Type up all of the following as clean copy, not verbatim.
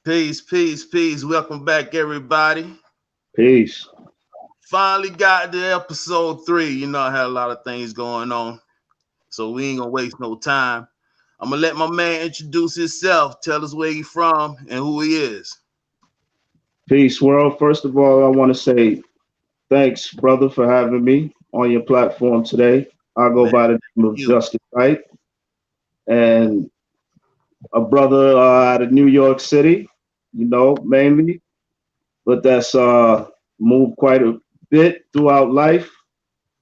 Peace, peace, peace. Welcome back, everybody. Peace. Finally got to episode 3. You know, I had a lot of things going on, so we ain't gonna waste no time. I'm gonna let my man introduce himself, tell us where he from and who he is. Peace, world. First of all, I want to say thanks, brother, for having me on your platform today. I go Man, by the name of you. Justis, right? And a brother out of New York City, mainly, but that's moved quite a bit throughout life.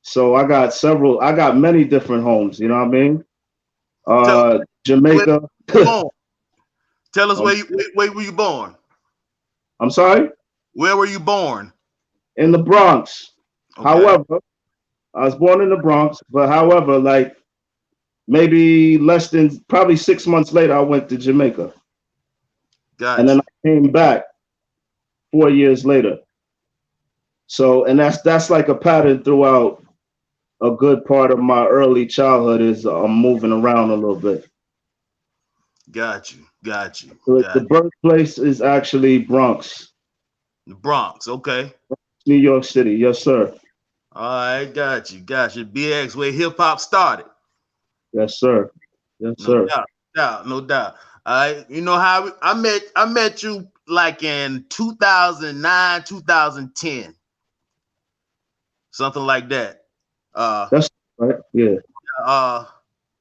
So I got many different homes, you know what I mean? Tell us where Jamaica. you born. Tell us um, where were you born? I'm sorry, Where were you born? in the Bronx. Okay, However, I was born in the Bronx, but however, like maybe less than probably 6 months later, I went to Jamaica, and got then you. I came back 4 years later. So, and that's like a pattern throughout a good part of my early childhood is I'm moving around a little bit. Got you. Got you. The Got birthplace is actually Bronx, you. The Bronx. Okay. New York City. Yes, sir. All right, got you. Got you. BX where hip hop started. Yes, sir. Yes, No sir. doubt, no doubt. All right, you know how I met you like in 2009, 2010, something like that. Uh, That's right. Yeah, uh,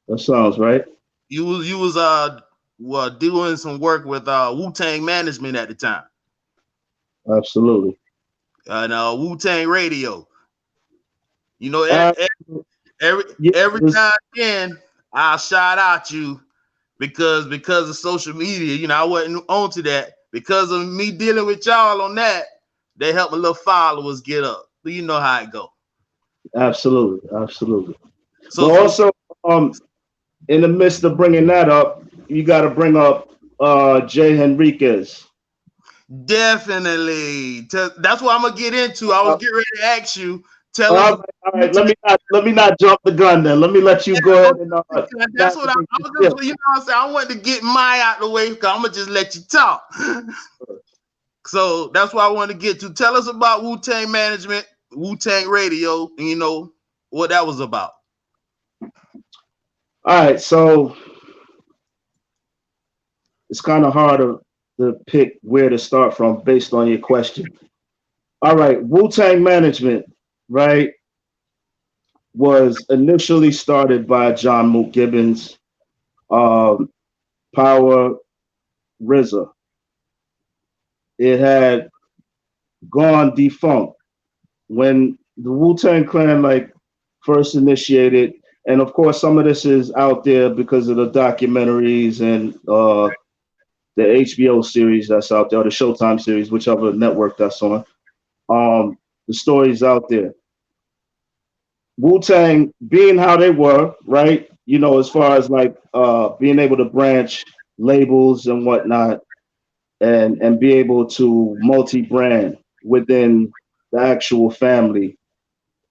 that sounds right. you was doing some work with Wu-Tang management at the time, Absolutely. and Wu-Tang radio. You know, Uh, every yeah, every now and then I'll shout out you because of social media. You know, I wasn't onto that because of me dealing with y'all on that. They help my little followers get up. But you know how it go. absolutely, absolutely. But So also, um, in the midst of bringing that up, you got to bring up Jay Henriquez. definitely, that's what I'm gonna get into. I was Uh, getting ready to ask you. Tell us all about right, all right. Wu-Tang. Let me not jump the gun. Then let me let you Yeah, go go ahead and ahead. That's what navigate I the was ship. just, you know what I'm saying? I wanted to get my out the way because I'm gonna just let you talk. So that's what I want to get to. Tell us about Wu Tang Management, Wu Tang Radio, and you know what that was about. All right, so it's kind of hard to pick where to start from based on your question. All right, Wu-Tang Management, right, was initially started by John Mook Gibbons, um, Power RZA. It had gone defunct when the Wu-Tang Clan like first initiated, and of course some of this is out there because of the documentaries and the HBO series that's out there, or the Showtime series, whichever network that's on. The stories out there. Wu-Tang being how they were, right? You know, as far as like being able to branch labels and whatnot, and be able to multi-brand within the actual family.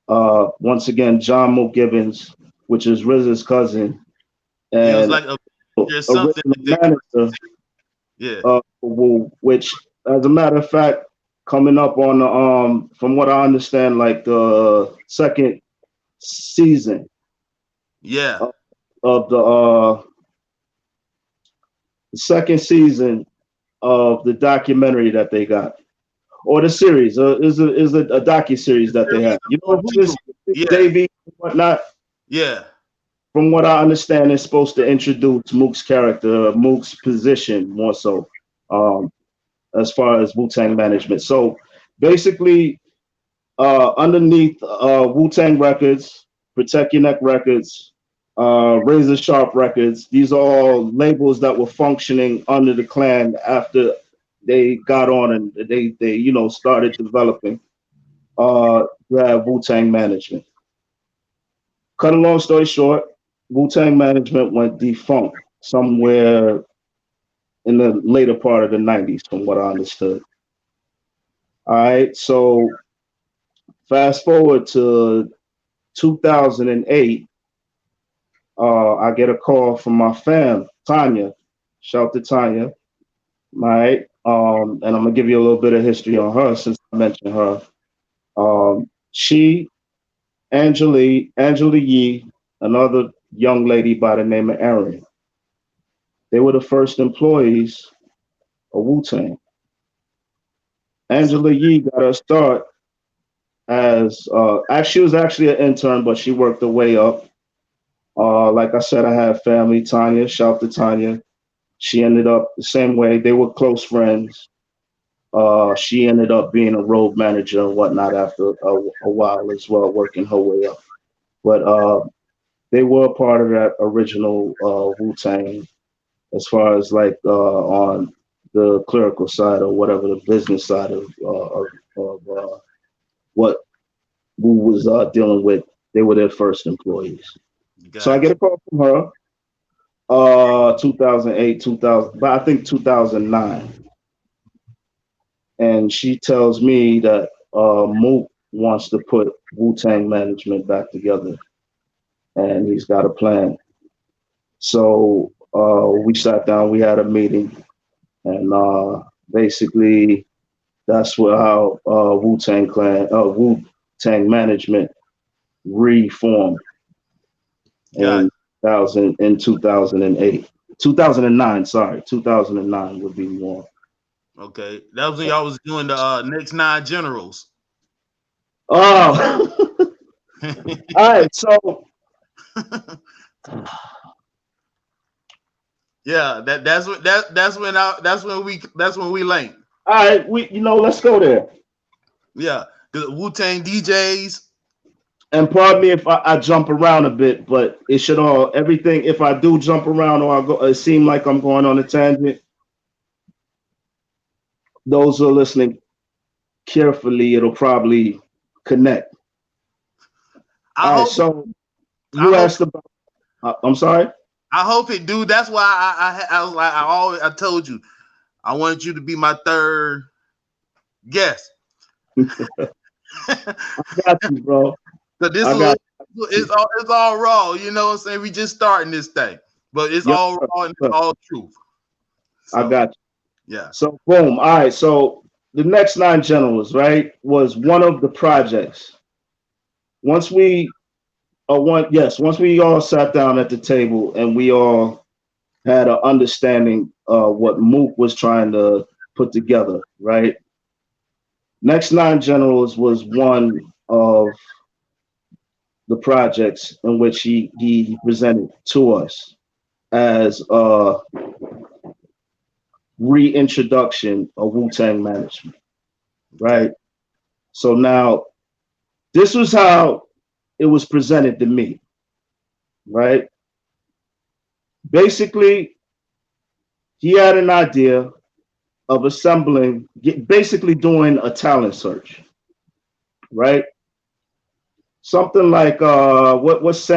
Once again, John Mo Gibbons, which is RZA's cousin, He was and like a there's something original that they manager, yeah. Wu, which, as a matter of fact, coming up on the from what I understand, like the second season Yeah. of, of the second season of the documentary that they got, or the series, is a docu series that they Series have. You on know, Hulu. just Yeah. JV and whatnot. Yeah. From what I understand, it's supposed to introduce Mook's character, Mook's position more so, um, as far as Wu Tang management. So basically, underneath Wu Tang Records, Protect Your Neck Records, Razor Sharp Records, these are all labels that were functioning under the clan after they got on and they started developing Wu Tang management. Cut a long story short, Wu Tang management went defunct somewhere in the later part of the 90s, from what I understood. All right, so fast forward to 2008, I get a call from my fam, Tanya. Shout to Tanya, right? And I'm gonna give you a little bit of history on her since I mentioned her. She, Angela Yee, another young lady by the name of Erin, they were the first employees of Wu-Tang. So Angela Yee got her start as she was actually an intern, but she worked her way up. Like I said, I have family. Tanya, shout to Tanya. She ended up the same way. They were close friends. She ended up being a road manager and whatnot after a while as well, working her way up. But they were part of that original Wu Tang as far as like on the clerical side or whatever the business side of what Wu was dealing with. They were their first employees. So I got get a call from her, 2008, 2000, but I think 2009. And she tells me that Mook wants to put Wu-Tang management back together and he's got a plan. So we sat down, we had a meeting, and basically that's how Wu-Tang management reformed got in 2008. 2009, sorry, 2009 would be more. okay. That was when y'all was doing the next nine generals. Oh, all right. So, Yeah, that's when we linked. all right, let's go there. Yeah, the Wu Tang DJs. And pardon me if I jump around a bit, but it should all everything. If I do jump around or I go, it seem like I'm going on a tangent. Those who are listening carefully, it'll probably connect. I All right. hope So I you hope asked about. I'm sorry. I hope it do. That's why I was like I told you I wanted you to be my third guest. Got you, bro. So this I was got you. it's all raw, you know what I'm saying? We just starting this thing, but it's Yes, all sir. raw and it's Sir. all truth. I So got yeah, you. So boom. All right. So the next nine generals, right, was one of the projects. Once we once we all sat down at the table and we all had an understanding of what Mook was trying to put together, right? Next Nine Generals was one of the projects in which he presented to us as a reintroduction of Wu-Tang management, okay, right? So now this was how it was presented to me, right? Basically, he had an idea of assembling, basically doing a talent search, right? Something like what's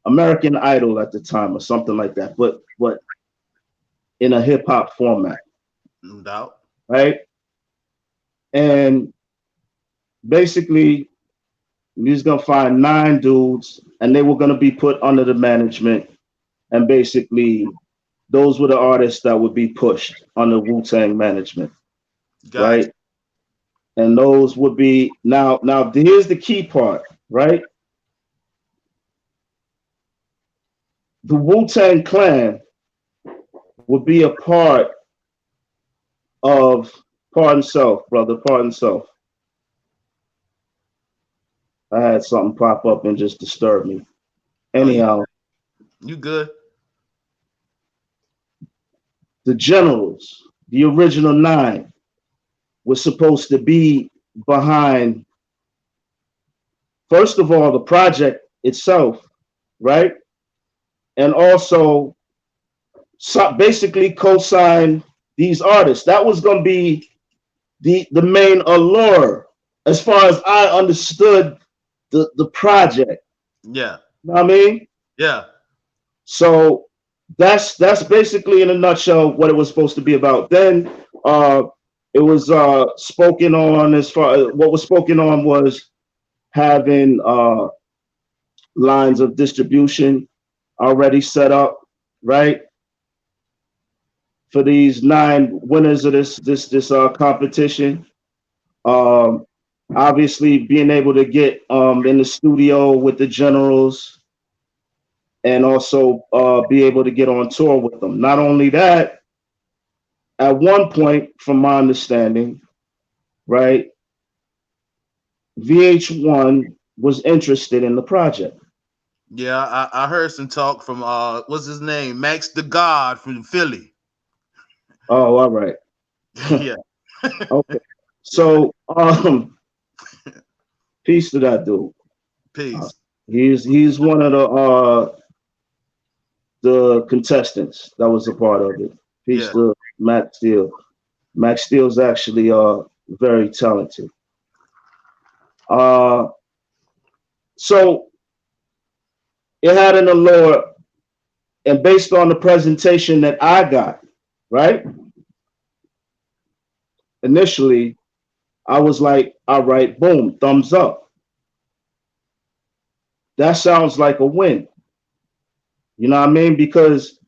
American Idol at the time or something like that, but in a hip hop format, no doubt. right? And basically, he's gonna find nine dudes, and they were gonna be put under the management, and basically, those were the artists that would be pushed under Wu Tang management, Got right? And those would be now. Now, here's the key part, right? The Wu Tang Clan would be a part of Pardon Self, brother. Pardon Self. I had something pop up and just disturb me. you. Oh, Anyhow, you good? the generals, the original nine, was supposed to be behind, first of all, the project itself, right? And also basically co-sign these artists. That was going to be the main allure as far as I understood the project. Yeah, You know what I mean? yeah. So that's basically in a nutshell what it was supposed to be about. Then it was spoken on as far what was spoken on was having lines of distribution already set up, right? for these 9 winners of this competition. Um, Obviously, being able to get in the studio with the generals and also be able to get on tour with them. Not only that, at one point, from my understanding, right, VH1 was interested in the project. Yeah, I heard some talk from what's his name, Max the God from Philly. Oh, all right. Yeah, Okay. yeah. So, peace to that dude. Uh, Peace. he's one of the contestants that was a part of it. Peace Yeah, to Max Steele. Max Steele's actually very talented. Uh, so it had an allure, and based on the presentation that I got, right? Initially, I was like, all right, boom, thumbs up. That sounds like a win. You know what I mean? Because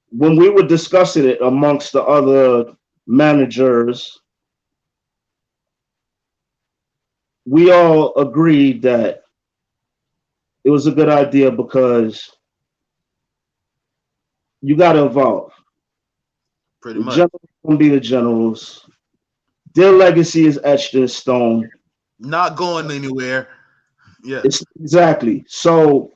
when we were discussing it amongst the other managers, we all agreed that it was a good idea because you got to evolve. pretty The much. generals gonna be the generals. Their legacy is etched in stone. Not going anywhere. Yeah, It's exactly so.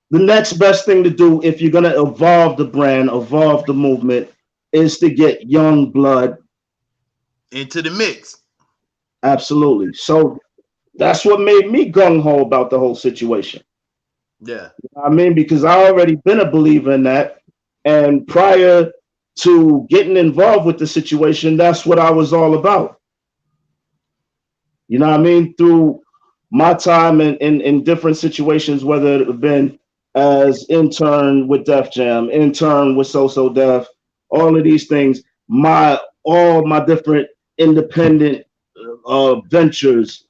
The next best thing to do if you're gonna evolve the brand, evolve the movement, is to get young blood. into the mix. Absolutely. So that's what made me gung ho about the whole situation. Yeah, I mean, because I already been a believer in that, and prior to getting involved with the situation, that's what I was all about. You know what I mean? Through my time in different situations, whether it have been as intern with Def Jam, intern with So Def, all of these things, all my different independent ventures,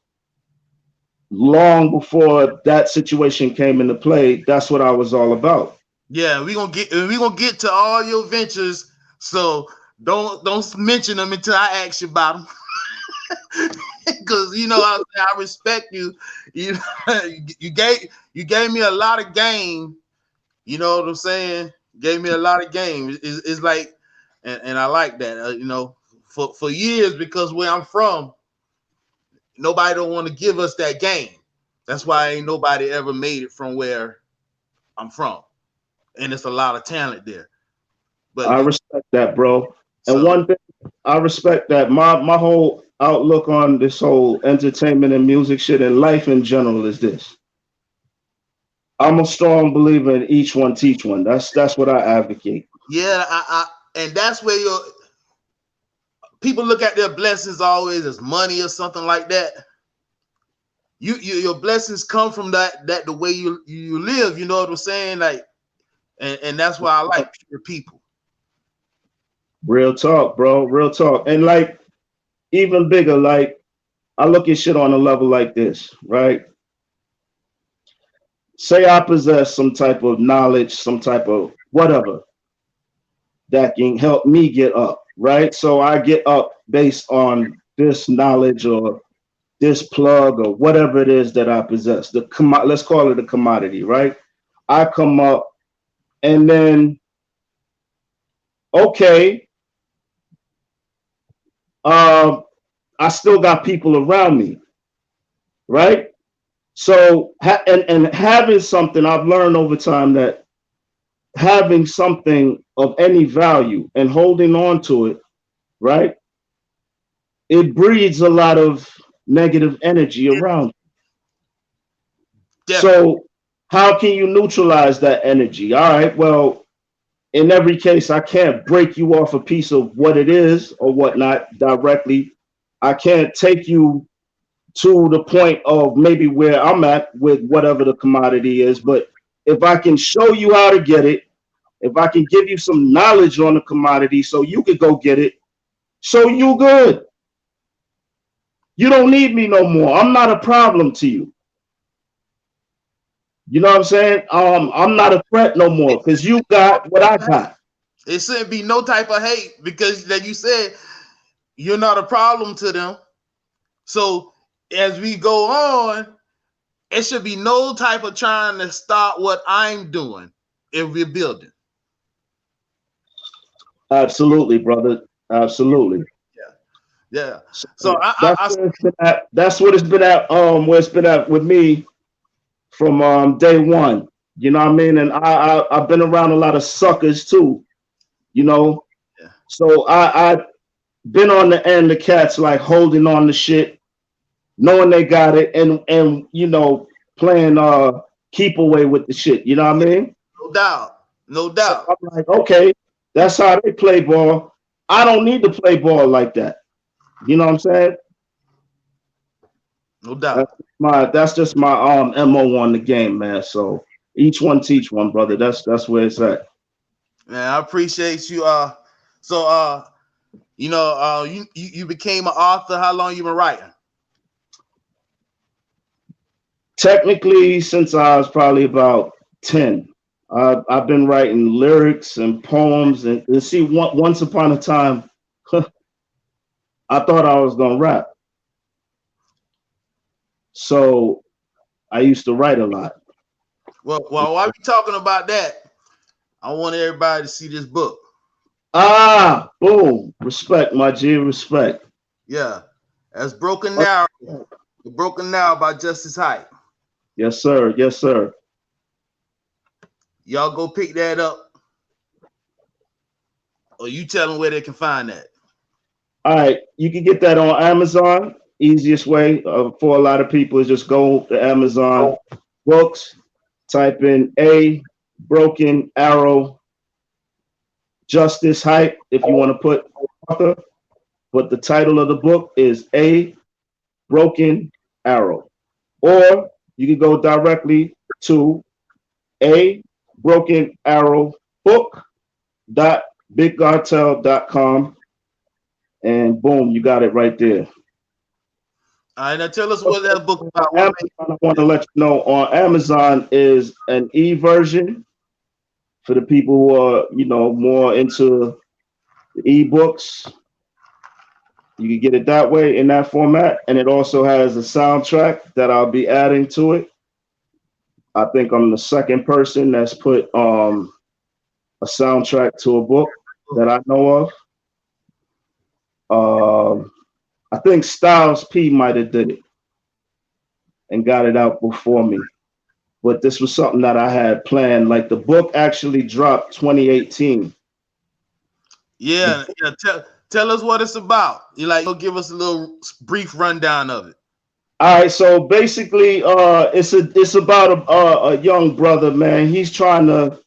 long before that situation came into play, that's what I was all about. yeah. We gonna get to all your ventures. So don't mention them until I ask you about them. Because I respect you. You you gave me a lot of game. You know what I'm saying? Gave me a lot of game. It's like, and I like that. For years, because where I'm from, nobody don't want to give us that game. That's why ain't nobody ever made it from where I'm from, and it's a lot of talent there. But I respect that, bro. And so one thing I respect that my whole outlook on this whole entertainment and music shit and life in general is this. I'm a strong believer in each one teach one. That's what I advocate. yeah, and that's where your people look at their blessings always as money or something like that. Your blessings come from that the way you live. You know what I'm saying? Like, and that's why I like pure people. Real talk, bro. Real talk. And like even bigger, like I look at shit on a level like this, right? Say I possess some type of knowledge, some type of whatever that can help me get up, right? So I get up based on this knowledge or this plug or whatever it is that I possess. Let's call it a commodity, right? I come up and then okay, um, I still got people around me, right? So and having something I've learned over time that having something of any value and holding on to it, right? It breeds a lot of negative energy around. Definitely. So how can you neutralize that energy? All right, well, in every case, I can't break you off a piece of what it is or whatnot directly. I can't take you to the point of maybe where I'm at with whatever the commodity is. But if I can show you how to get it, if I can give you some knowledge on the commodity so you could go get it, so you good. You don't need me no more. I'm not a problem to you. You know what I'm saying? I'm not a threat no more because you got what I got. It shouldn't be no type of hate because, like you said, you're not a problem to them. So as we go on, it should be no type of trying to stop what I'm doing if we're building. Absolutely, brother. Absolutely. Yeah. So So that's where it's been at. That's what it's been at. Where it's been at with me from day one. You know what I mean? And I've been around a lot of suckers too. You know, yeah. so I been on the end of cats like holding on to shit, knowing they got it, and you know playing keep away with the shit. You know what I mean? No doubt. No So doubt. I'm like, okay, that's how they play ball. I don't need to play ball like that. You know what I'm saying? No doubt. That's just my MO on the game, man. So each one teach one, brother. That's where it's at. Man, I appreciate you. So you became an author. How long you been writing? Technically, since I was probably about 10. I've been writing lyrics and poems, and see, once upon a time, I thought I was gonna rap. So I used to write a lot. Well, while we talking about that, I want everybody to see this book. Ah, boom. Respect, my G, respect. Yeah. That's Broken Now. Broken Now by Justis Hype. Yes, sir. Yes, sir. Y'all go pick that up. Or you tell them where they can find that. All right. You can get that on Amazon. Easiest way for a lot of people is just go to Amazon books, type in A Broken Arrow Justis Hype if you want to put author. But the title of the book is A Broken Arrow. Or you can go directly to A Broken Arrow book.bigcartel.com, and boom, you got it right there. All right, now tell us what that book is about. Amazon, I want to let you know on Amazon is an e-version for the people who are, you know, more into the ebooks. You can get it that way in that format, and it also has a soundtrack that I'll be adding to it. I think I'm the second person that's put a soundtrack to a book that I know of. I think Styles P might have did it and got it out before me, but this was something that I had planned. Like the book actually dropped 2018. Yeah. Tell us what it's about. You'll give us a little brief rundown of it. All right, so basically, it's about a young brother, man. He's trying to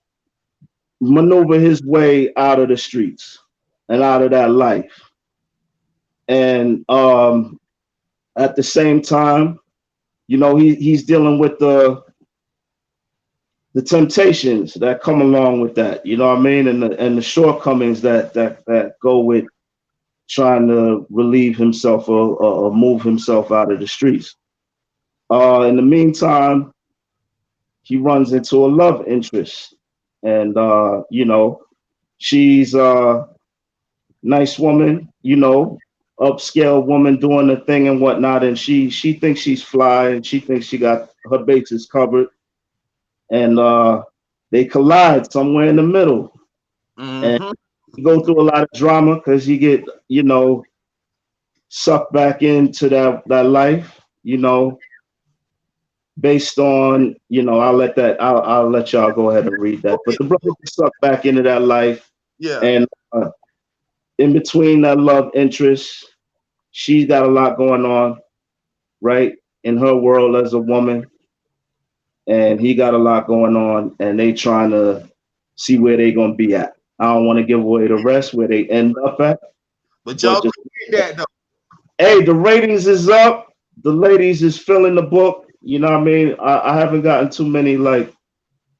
maneuver his way out of the streets and out of that life, and at the same time, you know, he's dealing with the temptations that come along with that. You know what I mean, and the shortcomings that go with trying to relieve himself or move himself out of the streets. In the meantime, he runs into a love interest, and you know, she's a nice woman, you know, upscale woman doing the thing and whatnot, and she thinks she's fly and she thinks she got her bases covered, and they collide somewhere in the middle, and you go through a lot of drama because you get, you know, sucked back into that life, you know, based on, you know, I'll let y'all go ahead and read that. But the brother gets sucked back into that life. Yeah. And in between that love interest, she's got a lot going on, right, in her world as a woman. And he got a lot going on, and they trying to see where they gonna be at. I don't want to give away the rest where they end up at. But y'all just read that though. Hey, the ratings is up. The ladies is filling the book. You know what I mean? I haven't gotten too many, like,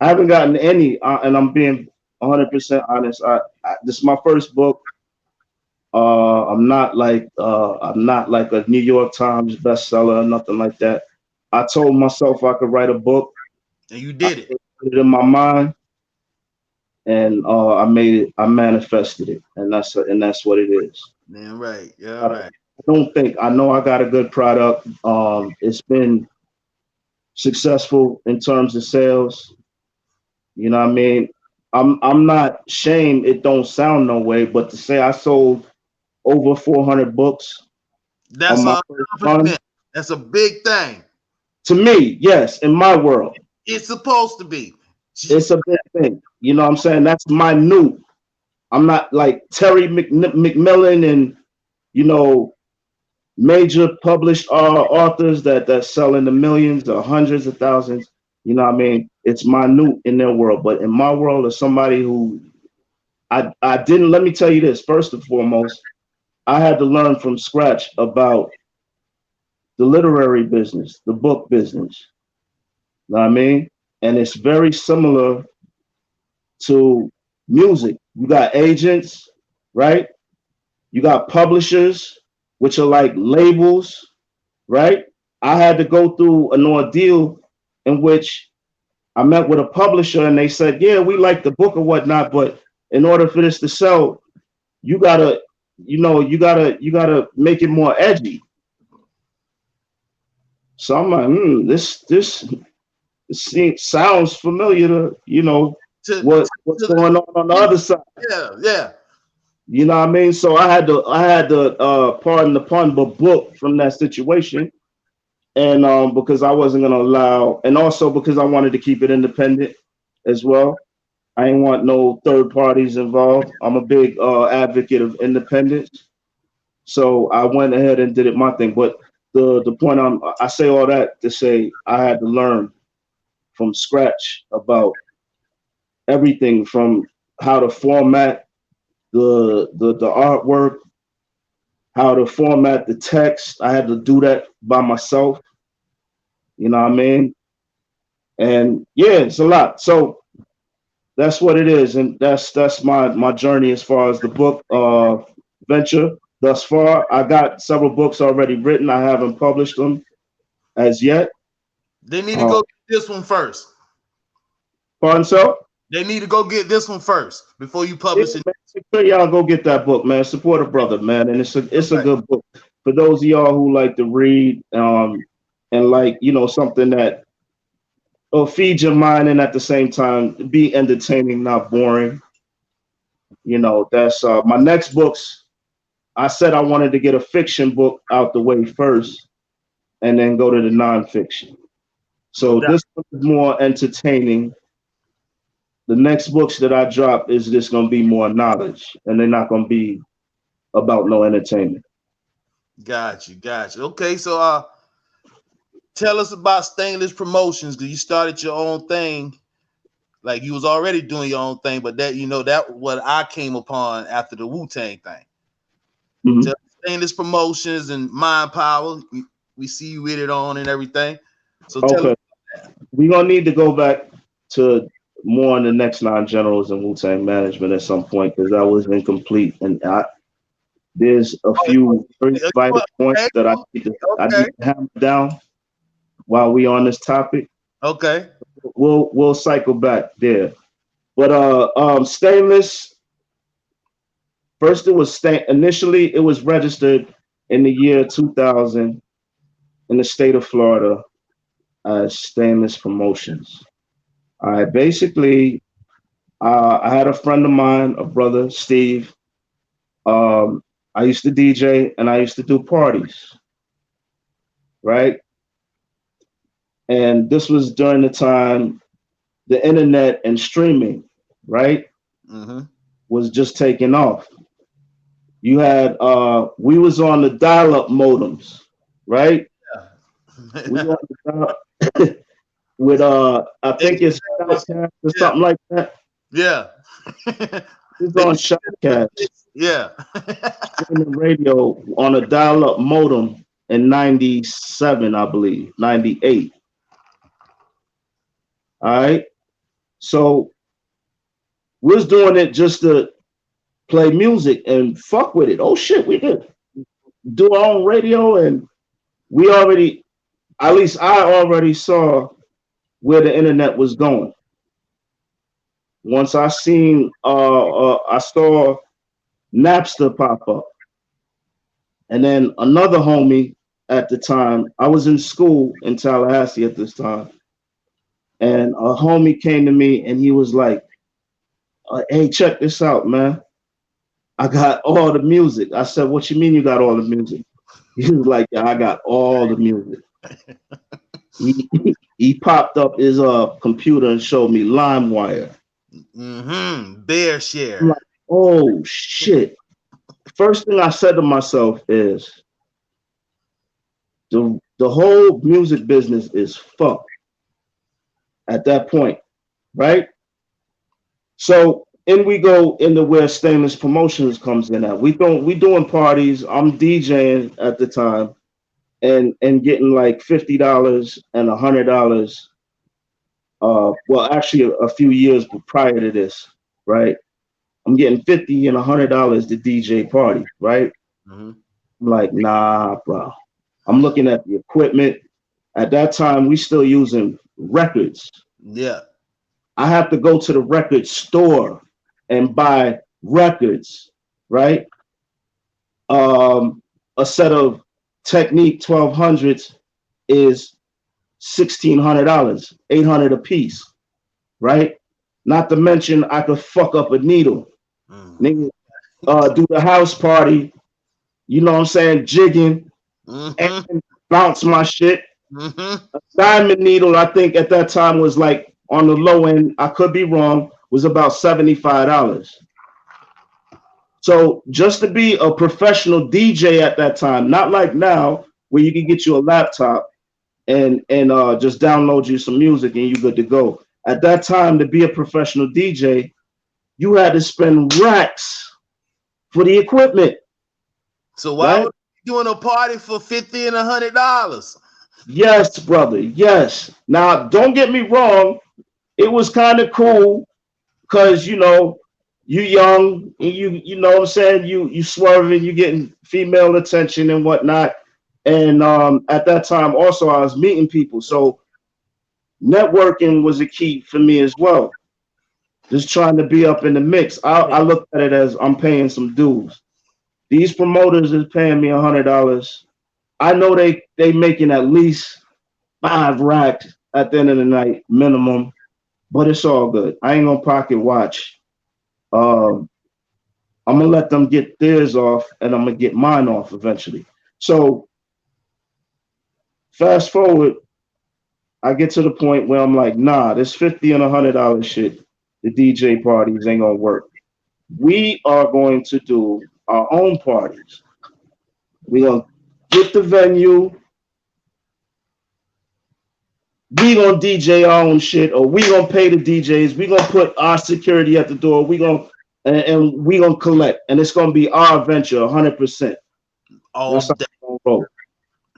I haven't gotten any, and I'm being 100% honest. This is my first book. I'm not like a New York Times bestseller or nothing like that. I told myself I could write a book. And you did it. Put it in my mind. and I manifested it, and that's what it is. Damn right. Yeah, I right. don't think I know I got a good product. It's been successful in terms of sales. You know what I mean? I'm not ashamed. It don't sound no way, but to say I sold over 400 books on That's my a first run, accomplishment. That's a big thing. to me, yes, in my world, It's supposed to be. it's a big thing. You know what I'm saying? That's minute. I'm not like Terry McMillan and you know major published authors that sell in the millions or hundreds of thousands. You know what I mean? It's minute in their world, but in my world, as somebody who I didn't. Let me tell you this first and foremost. I had to learn from scratch about the literary business, the book business. You know what I mean? And it's very similar to music. You got agents, right? You got publishers, which are like labels, right? I had to go through an ordeal in which I met with a publisher and they said, yeah, we like the book or whatnot, but in order for this to sell, you gotta, you gotta make it more edgy. So I'm like, sounds familiar to, To, what's going on the other side. yeah, yeah. You know what I mean? So I had to pardon the pun, but book from that situation. And because I wasn't gonna allow, and also because I wanted to keep it independent as well. I ain't want no third parties involved. I'm a big advocate of independence. So I went ahead and did it my thing. But the point I say all that to say I had to learn from scratch about everything from how to format the artwork, how to format the text. I had to do that by myself. You know what I mean? And yeah, it's a lot. So that's what it is, and that's my journey as far as the book venture thus far. I got several books already written. I haven't published them as yet. They need to Uh, go get this one first. Pardon, so They need to go get this one first before you yeah, publish it. man, make sure y'all go get that book, man. Support a brother, man, and it's a Right. good book for those of y'all who like to read, and like something that will feed your mind and at the same time be entertaining, not boring. That's my next books. I said I wanted to get a fiction book out the way first and then go to the nonfiction. No So doubt. this one is more entertaining. The next books that I drop is just going to be more knowledge and they're not going to be about no entertainment. Got you. Got you. Okay, so tell us about Stainless Promotions because you started your own thing. Like you was already doing your own thing, but that what I came upon after the Wu-Tang thing. Mhm. Tell Stainless Promotions and Mind Power. We see you with it on and everything. So tell us. Okay. We're going to need to go back to more on the next nine generals and Wu-Tang management at some point because that was incomplete. And there's a few very vital Okay. points that I Okay. need to hammer down while we on this topic. Okay. We'll cycle back there. But stainless, first it was initially it was registered in the year 2000 in the state of Florida as Stainless Promotions. All right, basically, I had a friend of mine, a brother, Steve. I used to DJ and I used to do parties, right? And this was during the time the internet and streaming, right, Mm-hmm. was just taking off. You had we was on the dial-up modems, right? We Yeah. on the dial with I think it's Shoutcast or Yeah. something like that. Yeah. It's They on used to- Shoutcast, yeah. streaming radio on a dial-up modem in '97, I believe, '98. All right, so we was doing it just to play music and fuck with it. Oh shit, we could do our own radio, and we already, at least I already saw where the internet was going. once I seen I saw Napster pop up, and then another homie at the time, I was in school in Tallahassee at this time, and a homie came to me and he was like, "Hey, check this out, man. I got all the music." I said, "What you mean you got all the music?" He was like, "Yeah, I got all the music." He popped up his computer and showed me LimeWire. Bear I'm share. like, oh shit. First thing I said to myself is the whole music business is fucked at that point, right? So in we go into where Stainless Promotions comes in at. We doing parties. I'm DJing at the time and getting like $50 and $100. Well, actually a few years prior to this, right? I'm getting $50 and $100 to DJ party, right? Mm-hmm. I'm like, nah, bro. I'm looking at the equipment. At that time, we still using records. Yeah. I have to go to the record store and buy records, right? A set of Technique 1200s is $1,600, $800 a piece, right? Not to mention I could fuck up a needle. Nigga, do the house party, you know what I'm saying, jigging Mm-hmm. and bounce my shit. Mm-hmm. A diamond needle, I think at that time was like on the low end, I could be wrong, was about $75. So just to be a professional DJ at that time, not like now where you can get you a laptop and just download you some music and you're good to go. At that time, to be a professional DJ, you had to spend racks for the equipment, So why right? would you doing a party for $50 and $100? Yes, brother. Yes. Now, don't get me wrong. It was kind of cool because you young and you know what I'm saying, you swerving, you getting female attention and whatnot. And at that time also I was meeting people. So networking was a key for me as well. Just trying to be up in the mix. I look at it as I'm paying some dues. These promoters is paying me $100. I know they making at least 5 racks at the end of the night minimum, but it's all good. I ain't gonna pocket watch. Um, I'm gonna let them get theirs off, and I'm gonna get mine off eventually. So fast forward, I get to the point where I'm like, nah, this $50 and $100 shit, the DJ parties ain't gonna work. We are going to do our own parties. We gonna get the venue. We gonna DJ our own shit, or we gonna pay the DJs. We gonna put our security at the door. We gonna and we gonna collect, and it's gonna be our venture, 100%. All That's how day. it's gonna roll.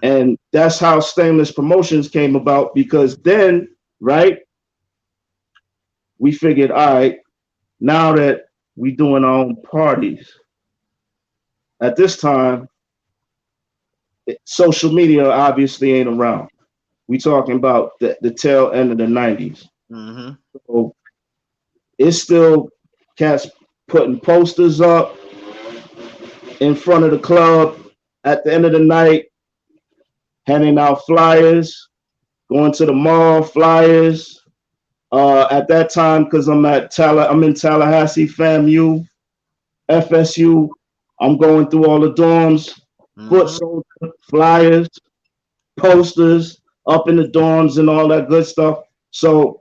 And that's how Stainless Promotions came about because then, right, we figured, all right, now that we doing our own parties, at this time, social media obviously ain't around. We talking about the tail end of the 90s. Mm-hmm. So it's still cats putting posters up in front of the club at the end of the night, handing out flyers, going to the mall, flyers. At that time, because I'm in Tallahassee, FAMU, FSU. I'm going through all the dorms, foot Mm-hmm. soldier, flyers, posters up in the dorms and all that good stuff. So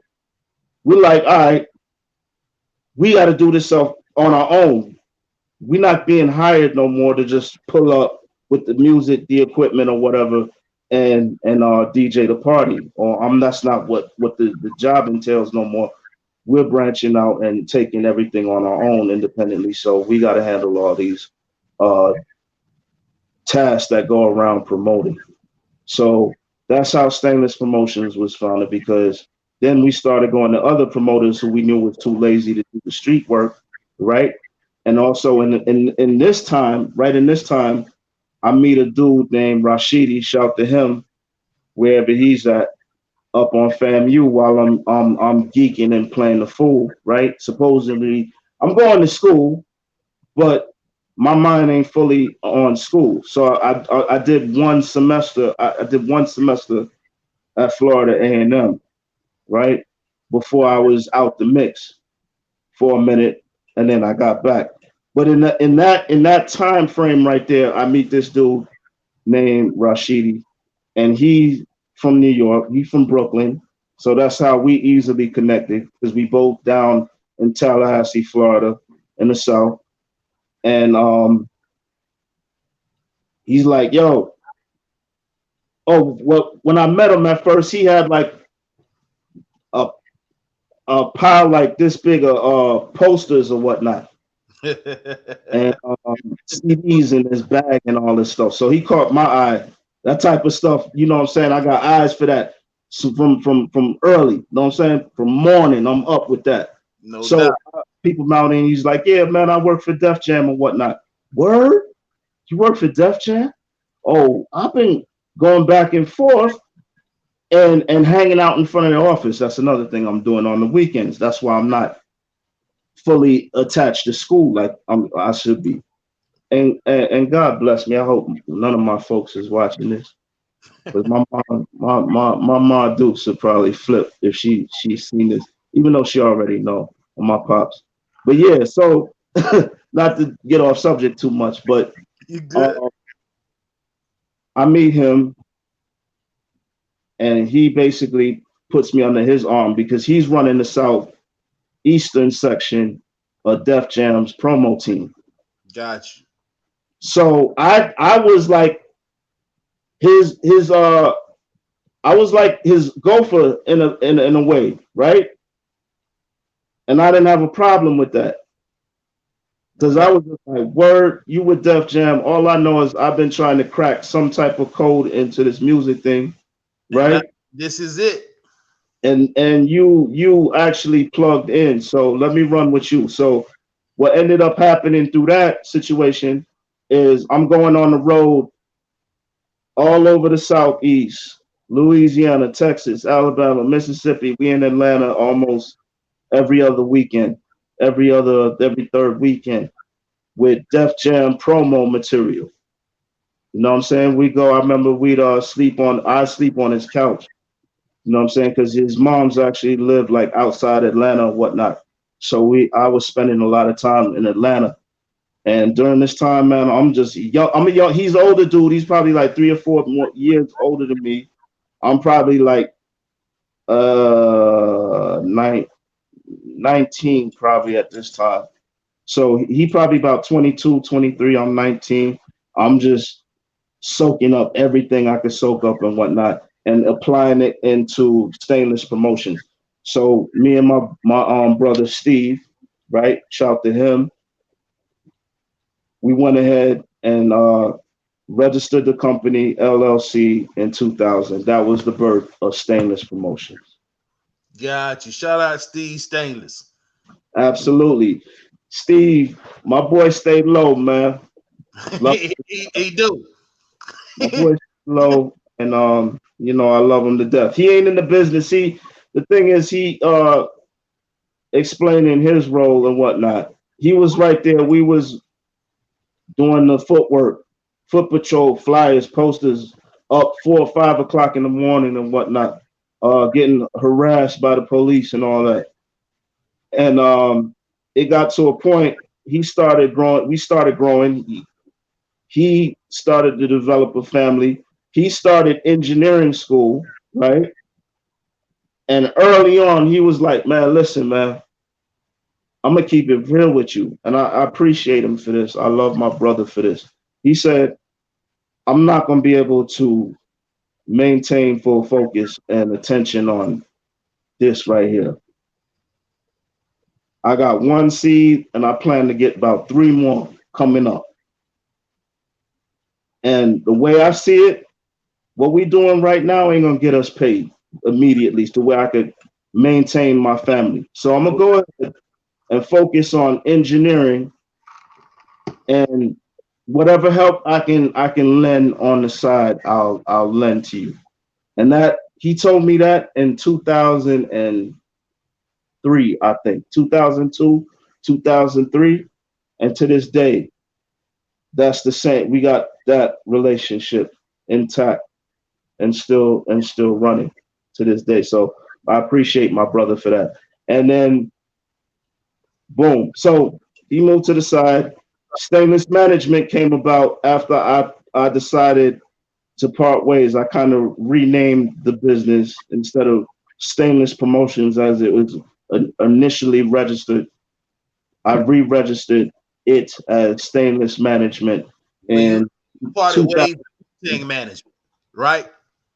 we're like, all right, we got to do this stuff on our own. We're not being hired no more to just pull up with the music, the equipment, or whatever, and DJ the party. Or that's not what the job entails no more. We're branching out and taking everything on our own independently. So we got to handle all these uh, tasks that go around promoting. So that's how Stainless Promotions was founded because then we started going to other promoters who we knew was too lazy to do the street work, right? And also in this time, right in this time, I meet a dude named Rashidi. Shout to him wherever he's at. up on FAMU while I'm geeking and playing the fool, right? Supposedly I'm going to school, but my mind ain't fully on school. So I did one semester. I did one semester at Florida A&M, right? Before I was out the mix for a minute, and then I got back. But in that time frame right there, I meet this dude named Rashidi, and he's from New York. He's from Brooklyn, so that's how we easily connected because we both down in Tallahassee, Florida, in the South. And he's like, "Yo, oh, well." When I met him at first, he had like a pile like this big of posters or whatnot, and CDs in his bag and all this stuff. So he caught my eye. That type of stuff, you know what I'm saying? I got eyes for that. So from early, you know what I'm saying? From morning, I'm up with that. No So doubt. people mounting, he's like, "Yeah, man, I work for Def Jam and whatnot." Word? You work for Def Jam? Oh, I've been going back and forth and hanging out in front of the office. That's another thing I'm doing on the weekends. That's why I'm not fully attached to school like I should be. And God bless me. I hope none of my folks is watching this. But my mom Dukes would probably flip if she's seen this, even though she already know, or my pops. But yeah, so not to get off subject too much, but You good? uh, I meet him and he basically puts me under his arm because he's running the southeastern section of Def Jam's promo team. Got you. So I was like his I was like his gopher in a way, right? And I didn't have a problem with that because Okay. I was just like, "Word, you with Def Jam? All I know is I've been trying to crack some type of code into this music thing, And right? this is it. And you actually plugged in, so let me run with you." So what ended up happening through that situation is I'm going on the road all over the Southeast, Louisiana, Texas, Alabama, Mississippi. We in Atlanta almost every other weekend, every third weekend with Def Jam promo material. You know what I'm saying? We go. I remember we'd I sleep on his couch. You know what I'm saying? Because his mom's actually lived like outside Atlanta and whatnot. So I was spending a lot of time in Atlanta. And during this time, man, I'm just young. I'm a young. He's an older dude. He's probably like 3 or 4 more years older than me. I'm probably like 19 probably at this time. So he probably about 22, 23. I'm 19. I'm just soaking up everything I could soak up and whatnot and applying it into stainless promotions. So me and my brother Steve, right? Shout to him. We went ahead and registered the company LLC in 2000. That was the birth of Stainless Promotions. Got you. Shout out Steve Stainless. Absolutely. Steve, my boy stayed low, man. Love he do. my boy stayed low, and I love him to death. He ain't in the business. The thing is, he explaining his role and whatnot. He was right there. We was doing the footwork, foot patrol, flyers, posters up 4 or 5 o'clock in the morning and whatnot, getting harassed by the police and all that. And it got to a point he started growing. We started growing. He started to develop a family. He started engineering school, right? And early on, he was like, "Man, listen, man, I'm gonna keep it real with you." And I appreciate him for this. I love my brother for this. He said, "I'm not gonna be able to maintain full focus and attention on this right here. I got one seed and I plan to get about three more coming up. And the way I see it, what we doing right now ain't gonna get us paid immediately to where I could maintain my family. So I'm gonna go ahead and focus on engineering and whatever help I can lend on the side, I'll lend to you." And that he told me that in 2003, I think 2002, 2003, and to this day, that's the same. We got that relationship intact and still running to this day. So I appreciate my brother for that. And then boom. So he moved to the side. Stainless Management came about after I decided to part ways. I kind of renamed the business instead of Stainless Promotions as it was initially registered. I re-registered it as Stainless Management in parted ways with Wu-Tang management, right?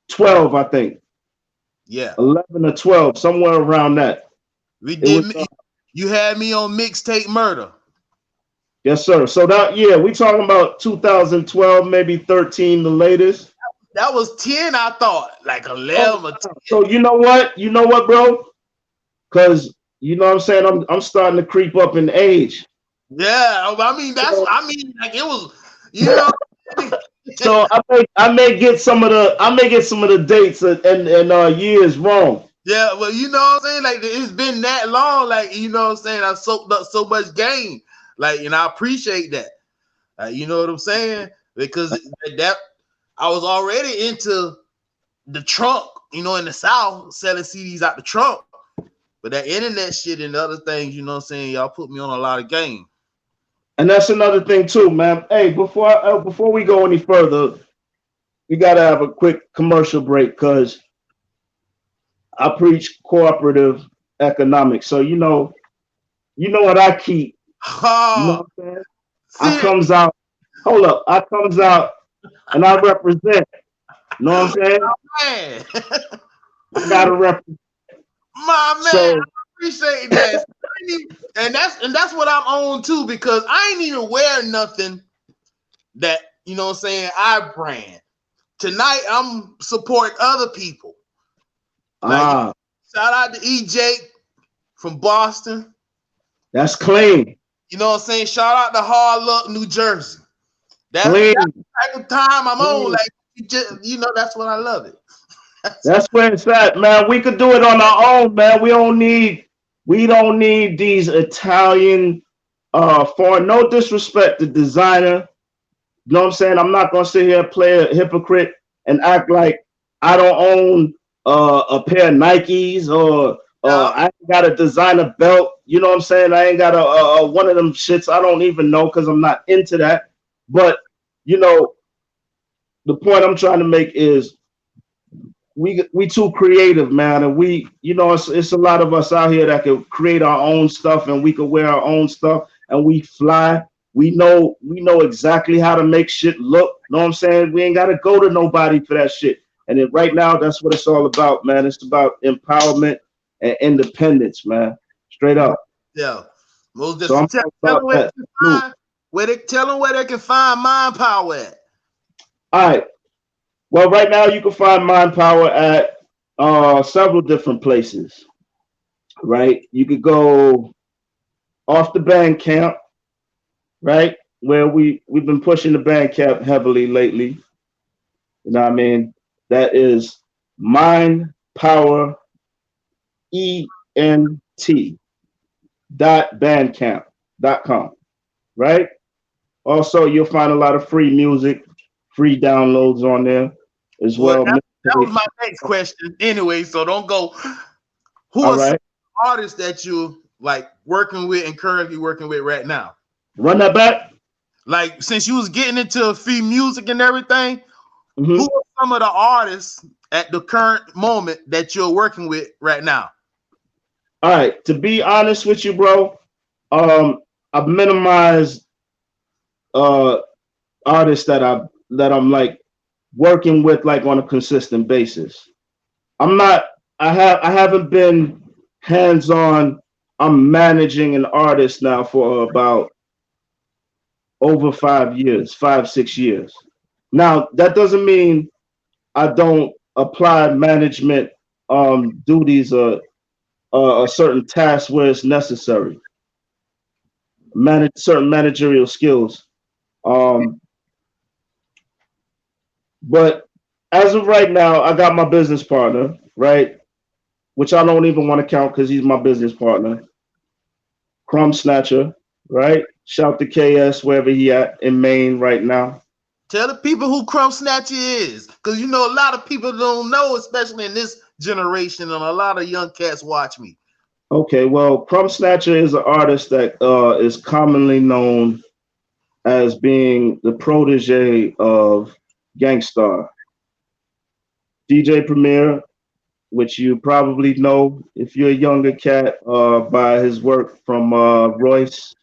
12, I think. Yeah. 11 or 12, somewhere around that. We did. You had me on Mixtape Murder. Yes, sir. So that, yeah, we talking about 2012, maybe 13, the latest. That was 10, I thought. Like 11 or 10. So you know what? You know what, bro? Because you know what I'm saying? I'm starting to creep up in age. Yeah, I mean like it was, you know. So I may get some of the dates and years wrong. Yeah, well, you know what I'm saying? Like it's been that long, like you know what I'm saying? I soaked up so much game. Like, and I appreciate that. You know what I'm saying? Because that I was already into the trunk, you know, in the South, selling CDs out the trunk. But that internet shit and other things, you know what I'm saying? Y'all put me on a lot of game. And that's another thing too, man. Hey, before we go any further, we gotta have a quick commercial break because I preach cooperative economics. So you know what I keep. You know what I'm saying? I comes out. Hold up, I comes out and I represent. You know what I'm saying? Man. I gotta represent. My man, so, I appreciate that. and that's what I'm on too, because I ain't even wear nothing that, you know what I'm saying, I brand. Tonight I'm supporting other people. Like, shout out to EJ from Boston. That's clean. You know what I'm saying? Shout out to Hard Luck, New Jersey. That's the type of time I'm on. Like, you know, that's what I love it. That's where it's at, man. We could do it on our own, man. We don't need these Italian foreign, no disrespect to designer. You know what I'm saying? I'm not gonna sit here and play a hypocrite and act like I don't own a pair of Nikes or I ain't got a designer belt. You know what I'm saying? I ain't got a one of them shits. I don't even know because I'm not into that. But you know, the point I'm trying to make is we too creative, man, and we, you know, it's a lot of us out here that can create our own stuff and we can wear our own stuff and we fly. We know exactly how to make shit look. Know what I'm saying? We ain't got to go to nobody for that shit. And then right now, that's what it's all about, man. It's about empowerment and independence, man. Straight up. Yeah. Most so tell them where they can find mind power at. All right. Well, right now you can find Mind Power at several different places. Right, you could go off the Bandcamp, right, where we've been pushing the Bandcamp heavily lately. You know what I mean? That is Mind Power ENT.bandcamp.com. Right. Also, you'll find a lot of free music, free downloads on there as well. That was my next question anyway, so don't go. Who are some artists that you like working with and currently working with right now? Run that back. Like, since you was getting into free music and everything, who are some of the artists at the current moment that you're working with right now? All right, to be honest with you, bro, I've minimized artists that I'm like working with like on a consistent basis. I haven't been hands-on. I'm managing an artist now for about over 5 years, 5-6 years. Now that doesn't mean I don't apply management duties or certain tasks where it's necessary. Manage certain managerial skills. But as of right now, I got my business partner, right? Which I don't even want to count because he's my business partner. Snatcher, right? Shout to KS wherever he at in Maine right now. Tell the people who Snatcher is, because you know a lot of people don't know, especially in this generation, and a lot of young cats watch me. Okay, well, Snatcher is an artist that is commonly known as being the protege of Gangstar. DJ Premier, which you probably know if you're a younger cat by his work from Royce.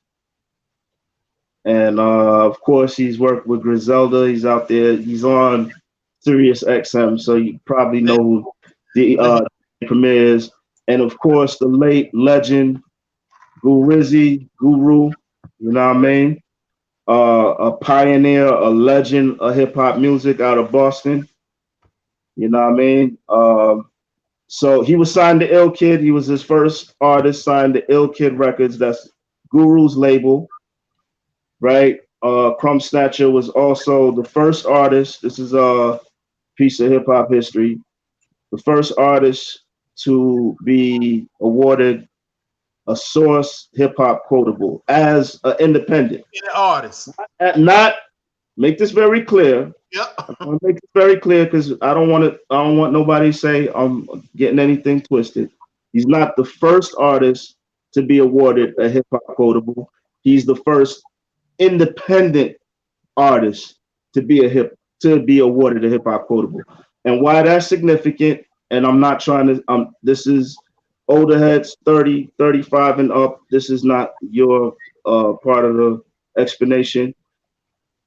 And of course, he's worked with Griselda. He's out there. He's on Sirius XM, so you probably know who the Premier is. And of course, the late legend Guru. You know what I mean? A pioneer, a legend of hip hop music out of Boston. You know what I mean? So he was signed to Ill Kid. He was his first artist signed to Ill Kid Records. That's Guru's label, right? Snatcher was also the first artist. This is a piece of hip hop history. The first artist to be awarded a Source hip hop quotable as an independent artist. Not make this very clear. Yep. I want to make this very clear because I don't want nobody to say I'm getting anything twisted. He's not the first artist to be awarded a hip hop quotable. He's the first independent artist to be awarded a hip hop quotable. And why that's significant, and I'm not trying to this is older heads 30, 35 and up. This is not your part of the explanation.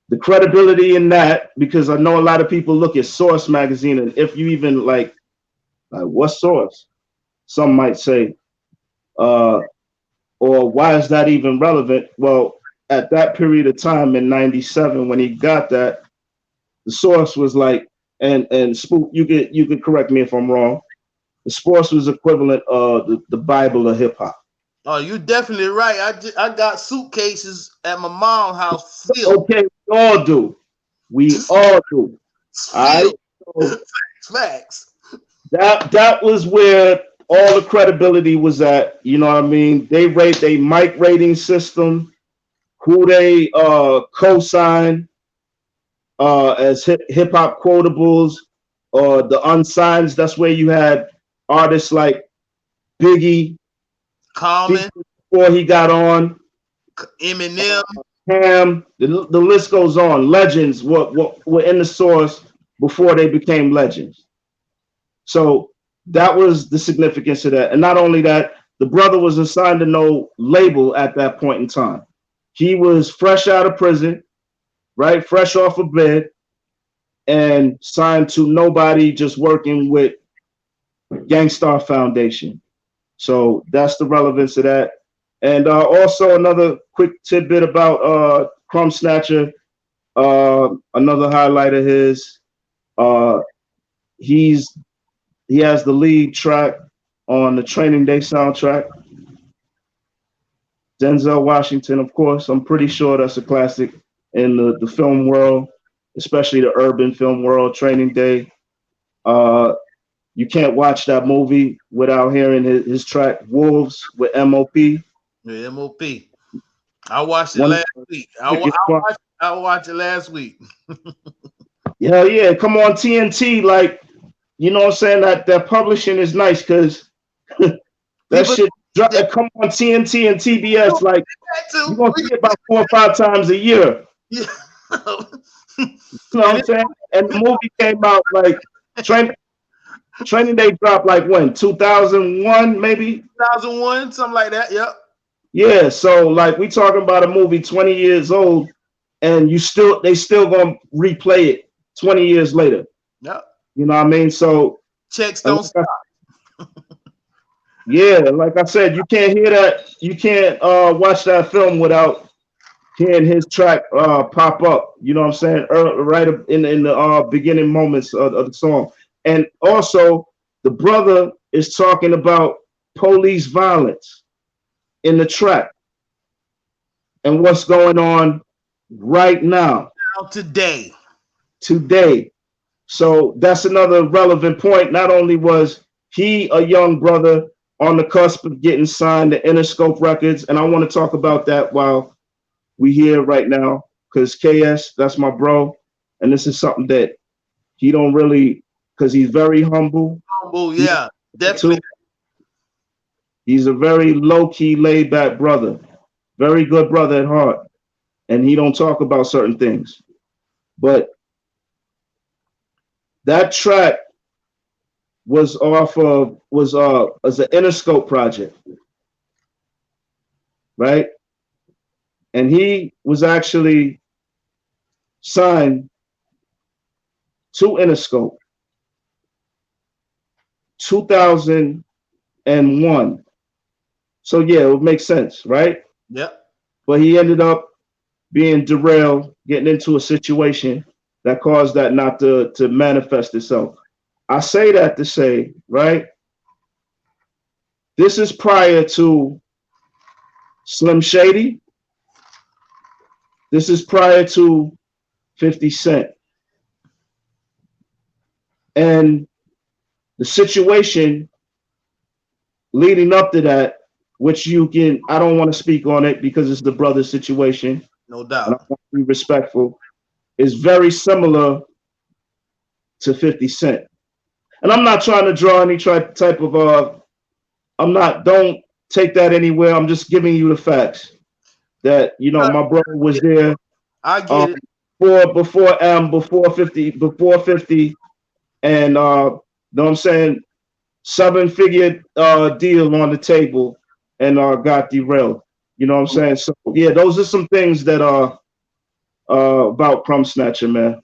The credibility in that, because I know a lot of people look at Source magazine, and if you even like what Source? Some might say, or why is that even relevant? Well, at that period of time in '97, when he got that, the Source was like, and Spook, you could correct me if I'm wrong. The Source was equivalent of the Bible of hip hop. Oh, you're definitely right. I got suitcases at my mom's house filled. Okay, we all do. We all do. All right. So facts. That was where all the credibility was at. You know what I mean? They rate their mic rating system, who they co-sign as hip hop quotables, or the unsigned. That's where you had artists like Biggie, Common, before he got on, Eminem, Cam. The list goes on. Legends were in the Source before they became legends. So that was the significance of that. And not only that, the brother was assigned to no label at that point in time. He was fresh out of prison, right? Fresh off of bed, and signed to nobody, just working with Gangstar Foundation. So that's the relevance of that. And also another quick tidbit about Snatcher. Another highlight of his, he has the lead track on the Training Day soundtrack. Denzel Washington, of course. I'm pretty sure that's a classic in the film world, especially the urban film world. Training Day. You can't watch that movie without hearing his track Wolves with M.O.P. Yeah, M.O.P. I watched it last week. I watched it last week. Hell yeah. Come on, TNT. Like, you know what I'm saying? That publishing is nice because that shit come on TNT and TBS. Like, you're going to see it about 4 or 5 times a year. Yeah. You know what I'm saying? And the movie came out like Training Day dropped like when? 2001, maybe? 2001, something like that. Yep. Yeah, so like we talking about a movie 20 years old, and they still gonna replay it 20 years later. Yep. You know what I mean? So checks don't stop. Yeah, like I said, you can't hear that. You can't watch that film without hearing his track pop up. You know what I'm saying? Right in the beginning moments of the song. And also, the brother is talking about police violence in the track and what's going on right now. Today. So that's another relevant point. Not only was he a young brother on the cusp of getting signed to Interscope Records, and I want to talk about that while we here right now, because KS, that's my bro, and this is something that he don't really, because he's very humble. Oh yeah, definitely. He's a very low-key, laid-back brother, very good brother at heart, and he don't talk about certain things. But that track was off of as an Interscope project, right? And he was actually signed to Interscope 2001. So yeah, it would make sense, right? Yep. But he ended up being derailed, getting into a situation that caused that not to manifest itself. I say that to say, right? This is prior to Slim Shady. This is prior to 50 Cent. And the situation leading up to that, which you can, I don't want to speak on it because it's the brother situation. No And doubt. I want to be respectful, is very similar to 50 Cent. And I'm not trying to draw any type of don't take that anywhere. I'm just giving you the facts that my brother was there. I get it. Before 50, and know what I'm saying, 7-figure deal on the table, and got derailed. You know what I'm saying? So yeah, those are some things that are about Crumb Snatcher, man.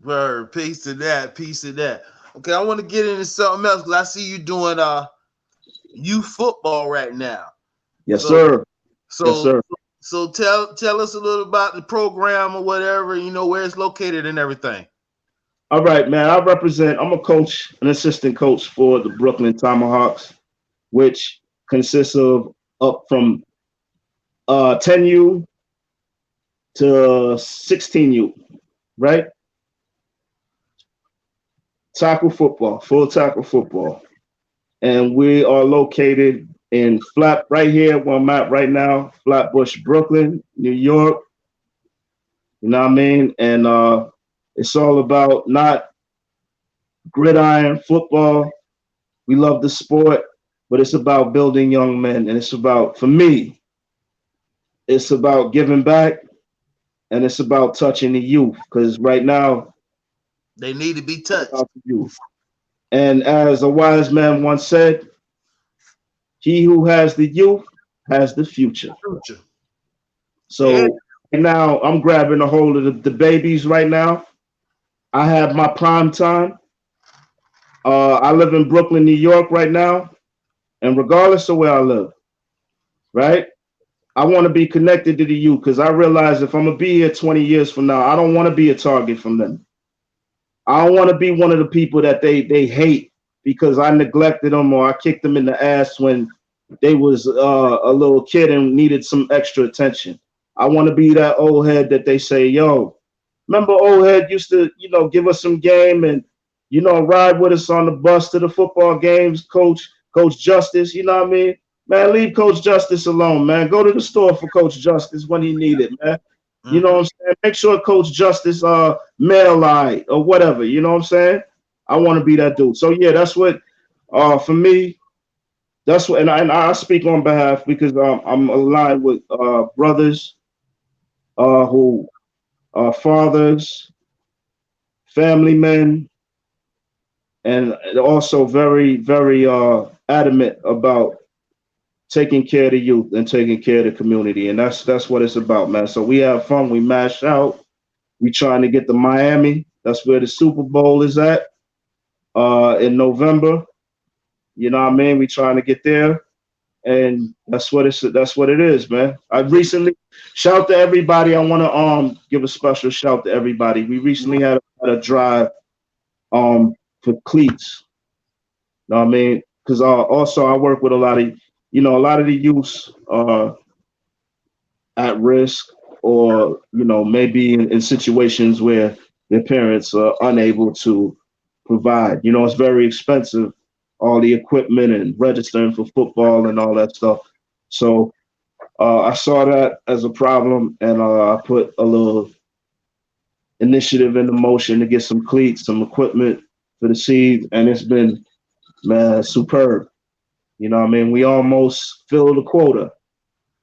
Word, piece of that, piece of that. Okay, I want to get into something else because I see you doing youth football right now. Yes, So sir. Yes, so sir. so tell us a little about the program or whatever, where it's located and everything. All right, man. I'm a coach, an assistant coach for the Brooklyn Tomahawks, which consists of up from 10U to 16U, right? Tackle football, full tackle football. And we are located in right here where I'm at right now, Flatbush, Brooklyn, New York. You know what I mean? And it's all about not gridiron football. We love the sport, but it's about building young men. And it's about, for me, it's about giving back, and it's about touching the youth. Because right now, they need to be touched. About the youth. And as a wise man once said, he who has the youth has the future. So yeah. Right now, I'm grabbing a hold of the babies right now. I have my prime time. I live in Brooklyn, New York right now. And regardless of where I live, right, I want to be connected to the youth because I realize if I'm going to be here 20 years from now, I don't want to be a target from them. I don't want to be one of the people that they hate because I neglected them or I kicked them in the ass when they was a little kid and needed some extra attention. I want to be that old head that they say, yo, remember old head used to, give us some game and, ride with us on the bus to the football games, Coach Justis, you know what I mean? Man, leave Coach Justis alone, man. Go to the store for Coach Justis when he need it, man. You know what I'm saying? Make sure Coach Justis mail light or whatever, you know what I'm saying? I want to be that dude. So yeah, that's what for me, that's what, and I speak on behalf because I'm aligned with brothers who are fathers, family men, and also very, very adamant about taking care of the youth and taking care of the community. And that's what it's about, man. So we have fun, we mash out, we trying to get to Miami. That's where the Super Bowl is at in November. You know what I mean? We trying to get there. And that's what it is, man. I recently shout to everybody. I want to give a special shout to everybody. We recently had a drive for cleats. You know what I mean? Because also I work with a lot of the youths at risk or maybe in situations where their parents are unable to provide. You know, it's very expensive, all the equipment and registering for football and all that stuff. So I saw that as a problem, and I put a little initiative into motion to get some cleats, some equipment for the seeds, and it's been, man, superb. You know what I mean? We almost filled the quota.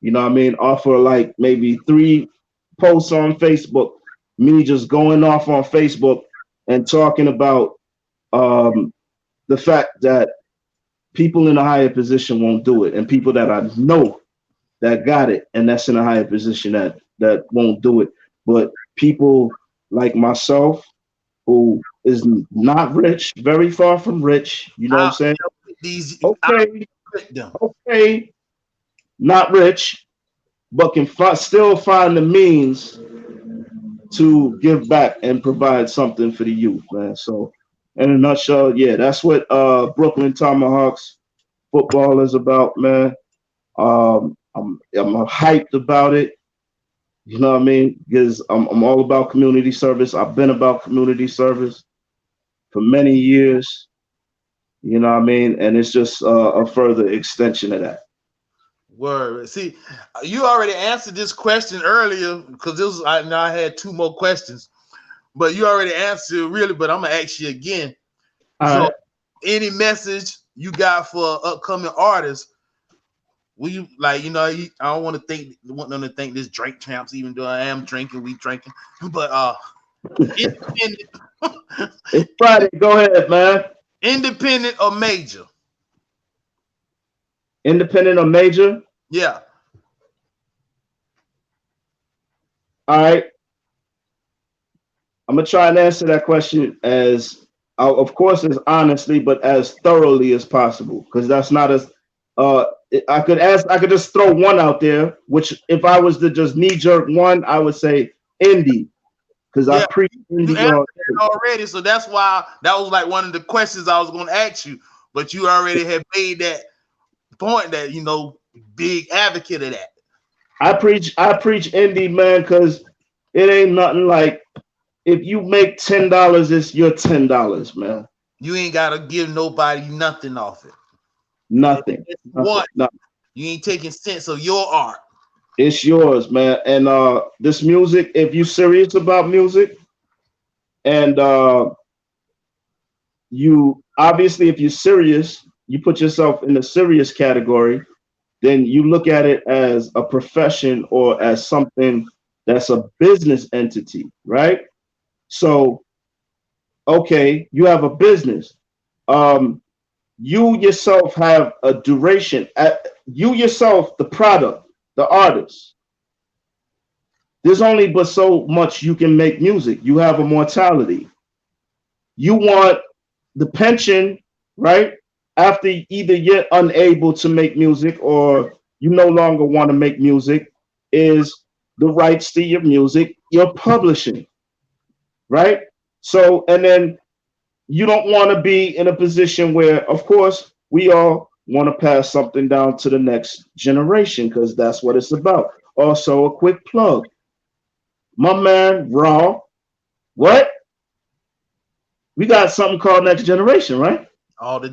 You know what I mean? Offer like maybe 3 posts on Facebook, me just going off on Facebook and talking about the fact that people in a higher position won't do it, and people that I know that got it and that's in a higher position that won't do it. But people like myself, who is not rich, very far from rich, you know what I'm saying? Okay, not rich, but can still find the means to give back and provide something for the youth, man. So, in a nutshell, yeah, that's what Brooklyn Tomahawks football is about, man. I'm hyped about it. You know what I mean? Because I'm all about community service. I've been about community service for many years. You know what I mean? And it's just a further extension of that. Word. See, you already answered this question earlier because I had 2 more questions, but you already answered really. But I'm gonna ask you again. All right. Any message you got for upcoming artists? Will you like? You know, I don't want them to think this drink champs, even though I am drinking, we drinking. But independent. It's Friday. Go ahead, man. Independent or major? Independent or major? Yeah. All right. I'm gonna try and answer that question as, of course, as honestly, but as thoroughly as possible, because that's not as. I could just throw one out there, which if I was to just knee jerk one, I would say indie, because I preach indie already. So that's why that was like one of the questions I was going to ask you, but you already have made that point that big advocate of that. I preach indie, man, because it ain't nothing like if you make $10, it's your $10, man. You ain't gotta give nobody nothing off it. Nothing. You ain't taking cents of your art. It's yours, man. And this music, if you're serious about music, and you obviously, if you're serious, you put yourself in the serious category, then you look at it as a profession or as something that's a business entity, right? So, okay, you have a business. You yourself have a duration. You yourself, the product, the artist. There's only but so much you can make music. You have a mortality. You want the pension, right? After either you're unable to make music or you no longer want to make music, is the rights to your music, your publishing, right? So, and then you don't want to be in a position where, of course, we all want to pass something down to the next generation because that's what it's about. Also, a quick plug. My man, Raw, what? We got something called Next Generation, right? All the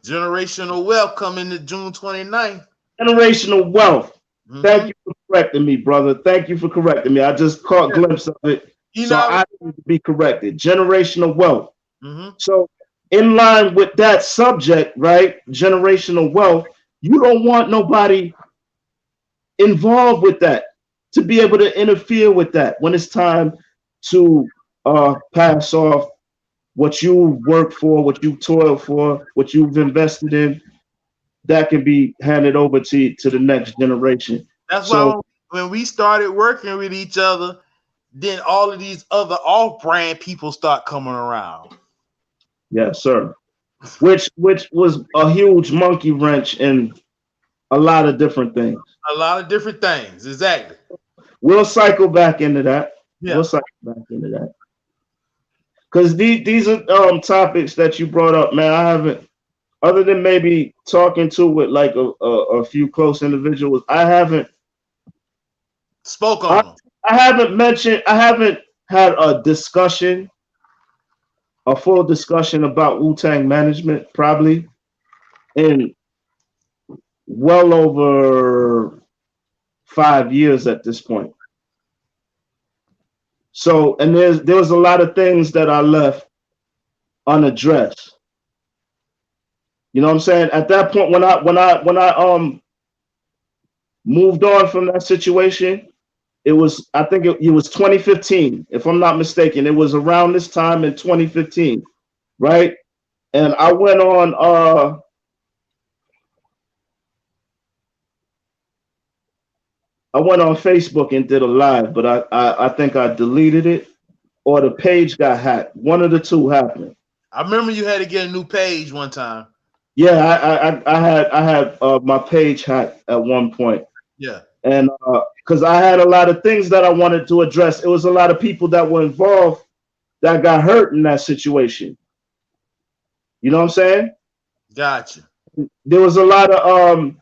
generational wealth coming to June 29th. Generational wealth. Mm-hmm. Thank you for correcting me, brother. Thank you for correcting me. I just caught a glimpse of it. I need to be corrected. Generational wealth. Mm-hmm. So in line with that subject, right? Generational wealth, you don't want nobody involved with that to be able to interfere with that when it's time to pass off what you work for, what you toil for, what you've invested in. That can be handed over to the next generation. That's why when we started working with each other, then all of these other off-brand people start coming around. Yes, sir. Which was a huge monkey wrench in a lot of different things. A lot of different things, exactly. We'll cycle back into that. Yeah. We'll cycle back into that. Because these are topics that you brought up, man. I haven't, other than maybe talking to with like a few close individuals, I haven't spoke on them. I haven't had a discussion, a full discussion about Wu-Tang management, probably in well over 5 years at this point. So, and there was a lot of things that I left unaddressed. You know what I'm saying? At that point, when I moved on from that situation, it was, I think it was 2015, if I'm not mistaken. It was around this time in 2015, right? And I went on Facebook and did a live, but I think I deleted it or the page got hacked. One of the two happened. I remember you had to get a new page one time. Yeah, I had my page hacked at one point. Yeah. And because I had a lot of things that I wanted to address. It was a lot of people that were involved that got hurt in that situation. You know what I'm saying? Gotcha. There was a lot of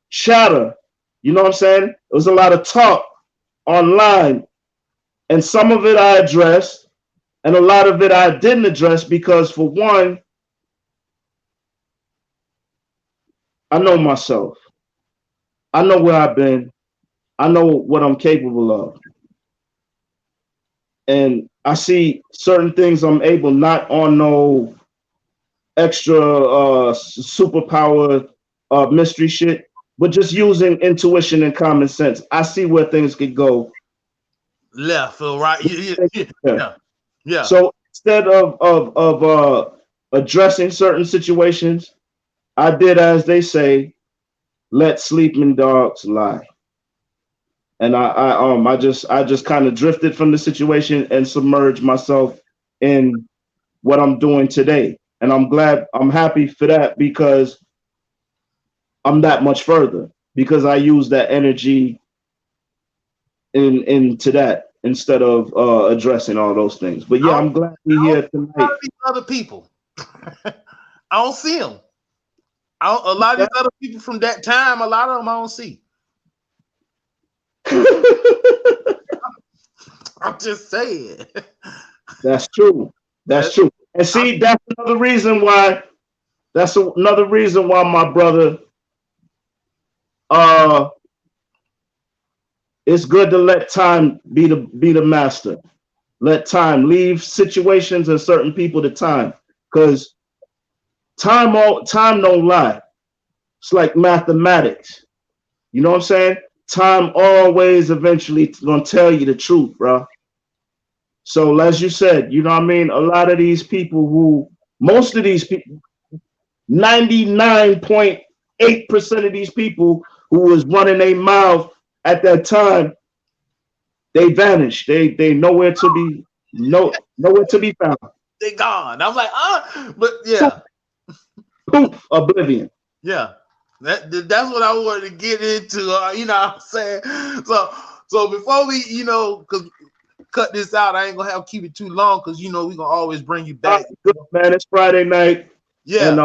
chatter. You know what I'm saying? There was a lot of talk online, and some of it I addressed, and a lot of it I didn't address because, for one, I know myself. I know where I've been. I know what I'm capable of. And I see certain things I'm able, not on no extra superpower mystery shit, but just using intuition and common sense. I see where things could go. Left or right. Yeah. So instead of addressing certain situations, I did as they say, let sleeping dogs lie. And I just kind of drifted from the situation and submerged myself in what I'm doing today. And I'm happy for that, because I'm that much further, because I use that energy into that instead of addressing all those things. But yeah, I'm glad we're here tonight. Other people, I don't see them. A lot of these other people from that time, a lot of them I don't see. I'm just saying. That's true. That's true. And see, that's another reason why my brother, it's good to let time be the master. Let time, leave situations and certain people to time, because time don't lie. It's like mathematics. You know what I'm saying? Time always eventually gonna tell you the truth, bro. So as you said, you know what I mean? A lot of these people, most of these people, 99.8% of these people who was running their mouth at that time, they vanished. They nowhere to be found. They gone. I'm like, but yeah. Poof, oblivion. Yeah. That's what I wanted to get into. You know what I'm saying? So before we, because cut this out, I ain't gonna keep it too long, because we gonna always bring you back. Good, man. It's Friday night. Yeah. And,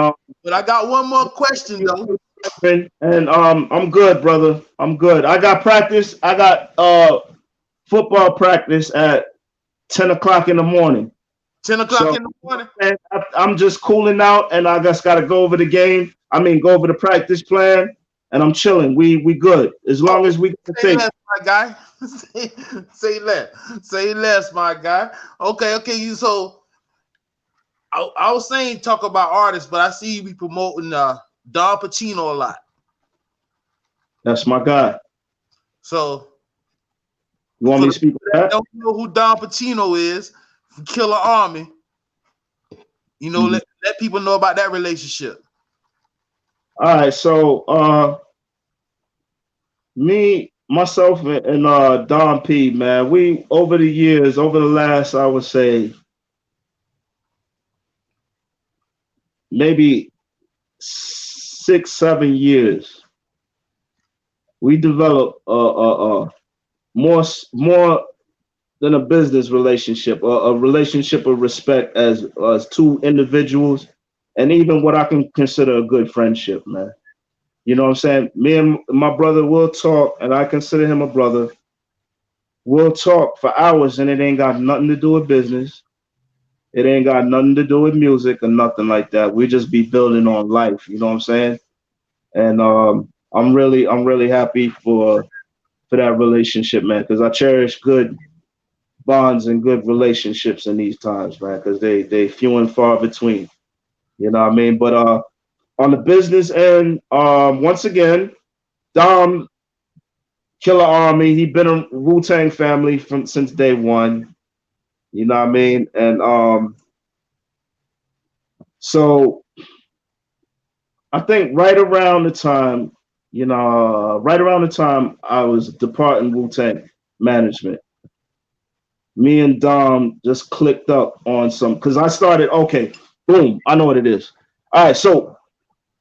but I got one more question though. And I'm good, brother. I'm good. I got practice. I got football practice at 10 o'clock in the morning. 10 o'clock in the morning. And I'm just cooling out, and I just gotta go over the game. Go over the practice plan, and I'm chilling. We good as long as we can say less, my guy. say less, my guy. Okay. So I was saying talk about artists, but I see you be promoting Don Pacino a lot. That's my guy. So you want me to speak to that? Don't know who Don Pacino is from Killer Army. Let people know about that relationship. All right, so me, myself, and Don P, man, we over the last, I would say, maybe 6-7 years, we developed more than a business relationship, a relationship of respect as two individuals, and even what I can consider a good friendship, man. You know what I'm saying? Me and my brother will talk, and I consider him a brother. we'll talk for hours and it ain't got nothing to do with business. It ain't got nothing to do with music or nothing like that. We just be building on life, you know what I'm saying? And I'm really happy for that relationship, man, because I cherish good bonds and good relationships in these times, man, because they few and far between. You know what I mean? But on the business end, once again, Dom Killer Army, he been a Wu-Tang family from since day one. You know what I mean? And so I think right around the time I was departing Wu-Tang management, me and Dom just clicked up on some because I started, okay, boom, I know what it is. All right, so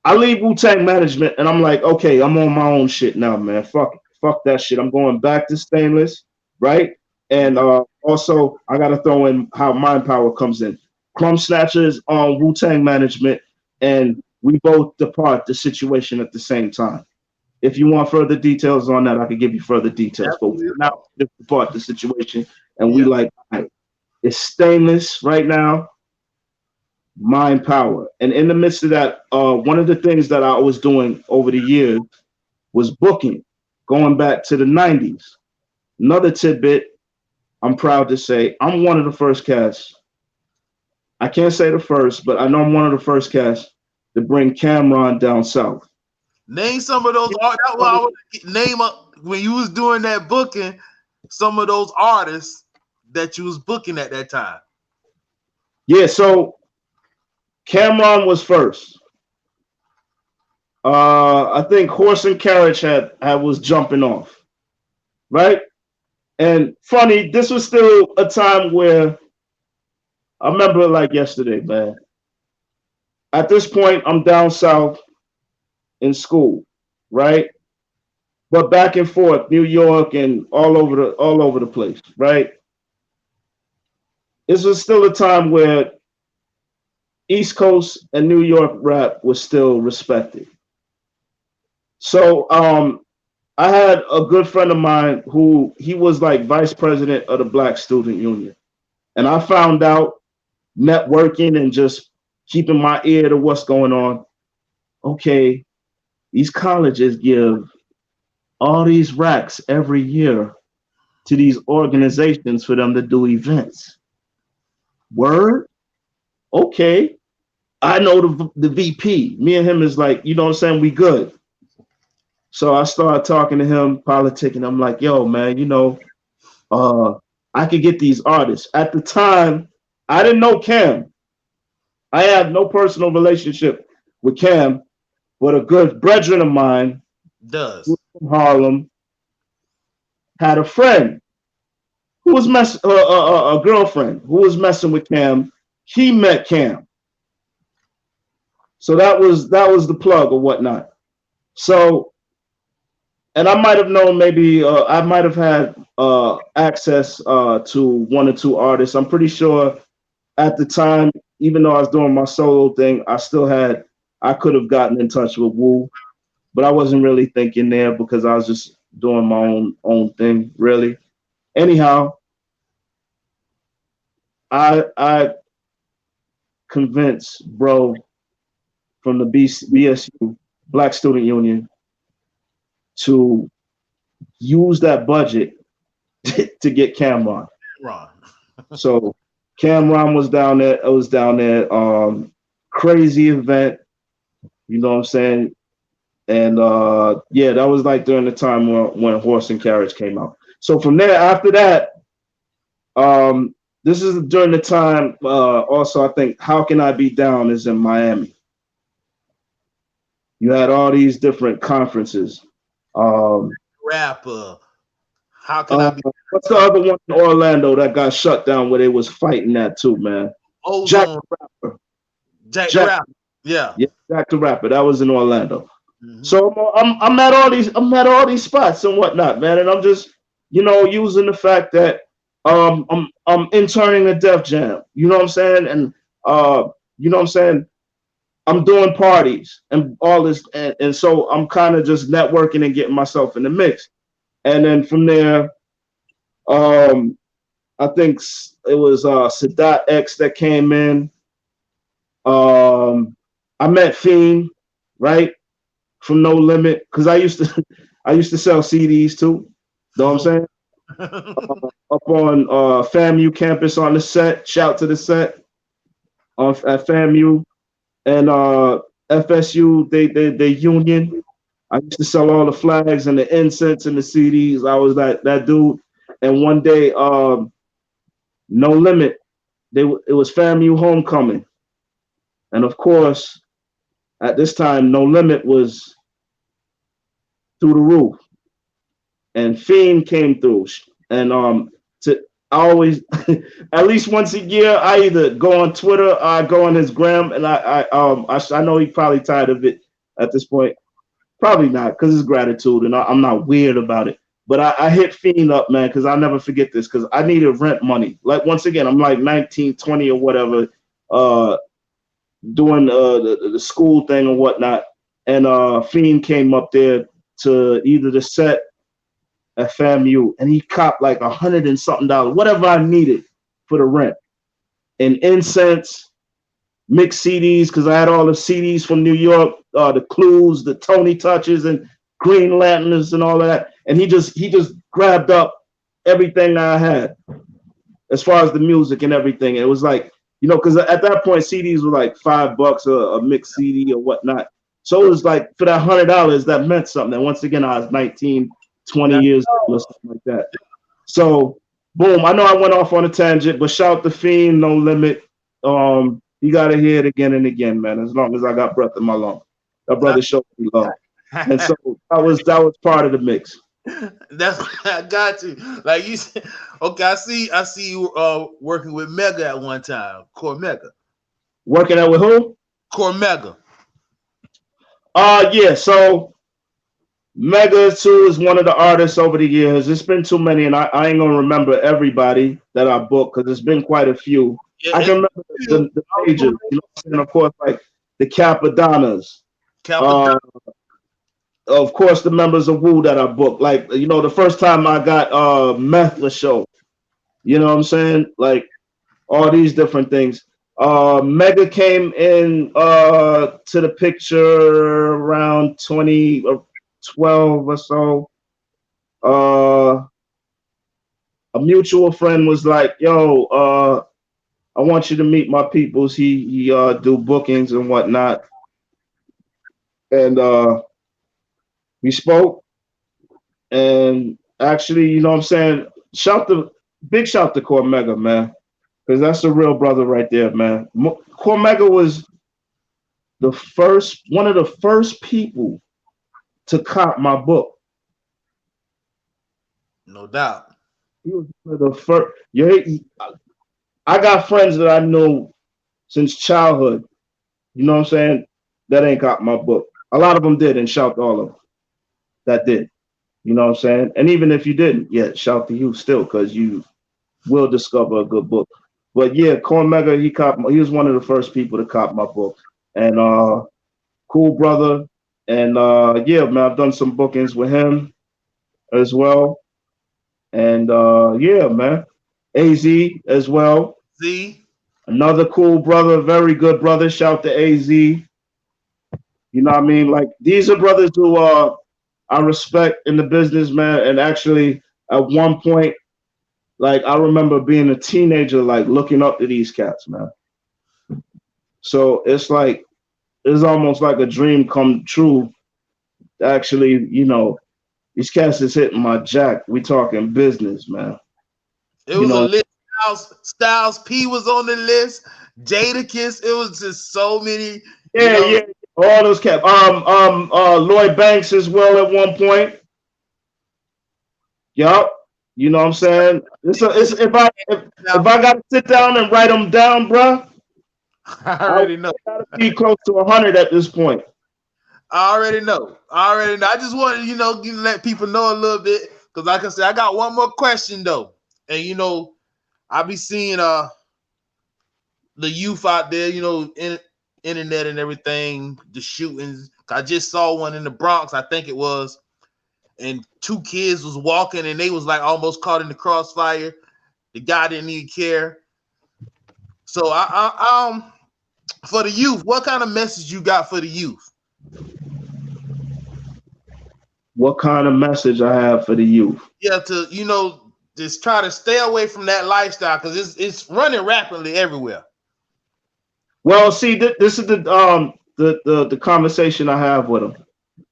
I leave Wu-Tang management and I'm like, okay, I'm on my own shit now, man. Fuck that shit. I'm going back to Stainless, right? And also I gotta throw in how Mind Power comes in. Crumb Snatchers on Wu-Tang management, and we both depart the situation at the same time. If you want further details on that, I could give you further details. But Absolutely. now we just depart the situation, and we Yeah. like, all right, it's Stainless right now, Mind Power. And in the midst of that, one of the things that I was doing over the years was booking, going back to the 90s. Another tidbit, I'm proud to say, I'm one of the first cats. I can't say the first, but I know I'm one of the first cats to bring Cameron down south. Name some of those art. That's what I would name up when you was doing that booking. Some of those artists that you was booking at that time. Yeah, so Cameron was first. I think Horse and Carriage had was jumping off, right? And funny, this was still a time where I remember it like yesterday, man. At this point, I'm down south in school, right? But back and forth, New York and all over the place, right? This was still a time where East Coast and New York rap was still respected. So I had a good friend of mine who he was like vice president of the Black Student Union. And I found out networking and just keeping my ear to what's going on. Okay, these colleges give all these racks every year to these organizations for them to do events. Word? Okay. I know the VP. Me and him is like, you know what I'm saying? We good. So I started talking to him, politicking. I'm like, yo, man, I could get these artists. At the time, I didn't know Cam. I had no personal relationship with Cam, but a good brethren of mine Does. from Harlem had a friend who was a girlfriend who was messing with Cam. He met Cam, so that was the plug or whatnot. So, and I might have known maybe I might have had access to one or two artists. I'm pretty sure at the time, even though I was doing my solo thing, I could have gotten in touch with Wu, but I wasn't really thinking there because I was just doing my own thing, really. Anyhow, I convinced bro from the BSU Black Student Union to use that budget to get Cameron. Ron. So Cameron was down there. I was down there. Crazy event. You know what I'm saying? And yeah, that was like during the time when Horse and Carriage came out. So from there, after that, this is during the time. Also, I think How Can I Be Down is in Miami. You had all these different conferences. Rapper. How can I be? What's the other one in Orlando that got shut down where they was fighting that too, man? Jack Ozone. the Rapper. Jack Jack- the Rapper. Yeah. Yeah, Jack the Rapper. That was in Orlando. Mhm. So I'm at all these spots and whatnot, man, and I'm just using the fact that I'm interning a Def Jam. You know what I'm saying? And you know what I'm saying? I'm doing parties and all this, and so I'm kind of just networking and getting myself in the mix. And then from there, I think it was Sadat X that came in. I met Fiend, right, from No Limit, because I used to I used to sell CDs too. Know what I'm saying? Up on FAMU campus on the set. Shout to the set at FAMU and FSU. They union. I used to sell all the flags and the incense and the CDs. I was that dude. And one day, No Limit. It was FAMU homecoming, and of course, at this time, No Limit was through the roof, and Fiend came through. And to I always, at least once a year, I either go on Twitter or I go on his gram, and I know he's probably tired of it at this point. Probably not, because it's gratitude, and I'm not weird about it. But I hit Fiend up, man, because I'll never forget this, because I needed rent money. Like, once again, I'm like 19, 20 or whatever, doing the school thing or whatnot. And Fiend came up there to either the set at FAMU, and he copped like $100 and something, whatever I needed for the rent. And incense, mixed CDs, because I had all the CDs from New York, the Clues, the Tony Touches, and Green Lanterns, and all of that. And he just grabbed up everything I had as far as the music and everything. It was like, because at that point CDs were like $5 a mixed CD or whatnot. So it was like, for that $100, that meant something. And once again, I was 19, 20 years old or something like that. So boom, I know I went off on a tangent, but shout the Fiend, No Limit. You gotta hear it again and again, man. As long as I got breath in my lungs, that brother showed me love, and so that was part of the mix. That's I got you. Like you said, okay. I see you working with Mega at one time. Core Mega. Working out with who? Core Mega. Yeah. So Mega too is one of the artists over the years. It's been too many, and I ain't gonna remember everybody that I booked, because it's been quite a few. Yeah, I can remember the majors, and of course, like the Capodanas. Of course, the members of Wu that I booked. Like, the first time I got Meth the show. You know what I'm saying? Like, all these different things. Mega came in to the picture around 2012 or so. A mutual friend was like, "Yo, I want you to meet my peoples." He do bookings and whatnot, and we spoke. And actually, you know what I'm saying? Big shout to Core Mega, man, because that's a real brother right there, man. Core Mega was one of the first people to cop my book. No doubt. He was one of the first. I got friends that I knew since childhood. You know what I'm saying? That ain't got my book. A lot of them did, and shout to all of them that did. You know what I'm saying? And even if you didn't, yeah, shout to you still, because you will discover a good book. But yeah, Core Mega, he was one of the first people to cop my book. And cool brother. And yeah, man, I've done some bookings with him as well. And yeah, man. AZ as well. Z. Another cool brother, very good brother. Shout to AZ. You know what I mean? Like, these are brothers who I respect in the business, man. And actually, at one point, like, I remember being a teenager, like, looking up to these cats, man. So it's almost like a dream come true. Actually, these cats is hitting my jack. We talking business, man. It was a list. Styles P was on the list. Jadakiss. It was just so many. Yeah. All those cats. Lloyd Banks as well at one point. Yup. You know what I'm saying? If I got to sit down and write them down, bro, I already know. Gotta be close to 100 at this point. I already know. I just wanted, to let people know a little bit, because like I said, I got one more question though, and I be seeing the youth out there, in internet and everything, the shootings. I just saw one in the Bronx, I think it was, and two kids was walking and they was like almost caught in the crossfire. The guy didn't even care. So for the youth, what kind of message you got for the youth? What kind of message I have for the youth? Yeah, to just try to stay away from that lifestyle because it's running rapidly everywhere. Well, see, this is the conversation I have with them,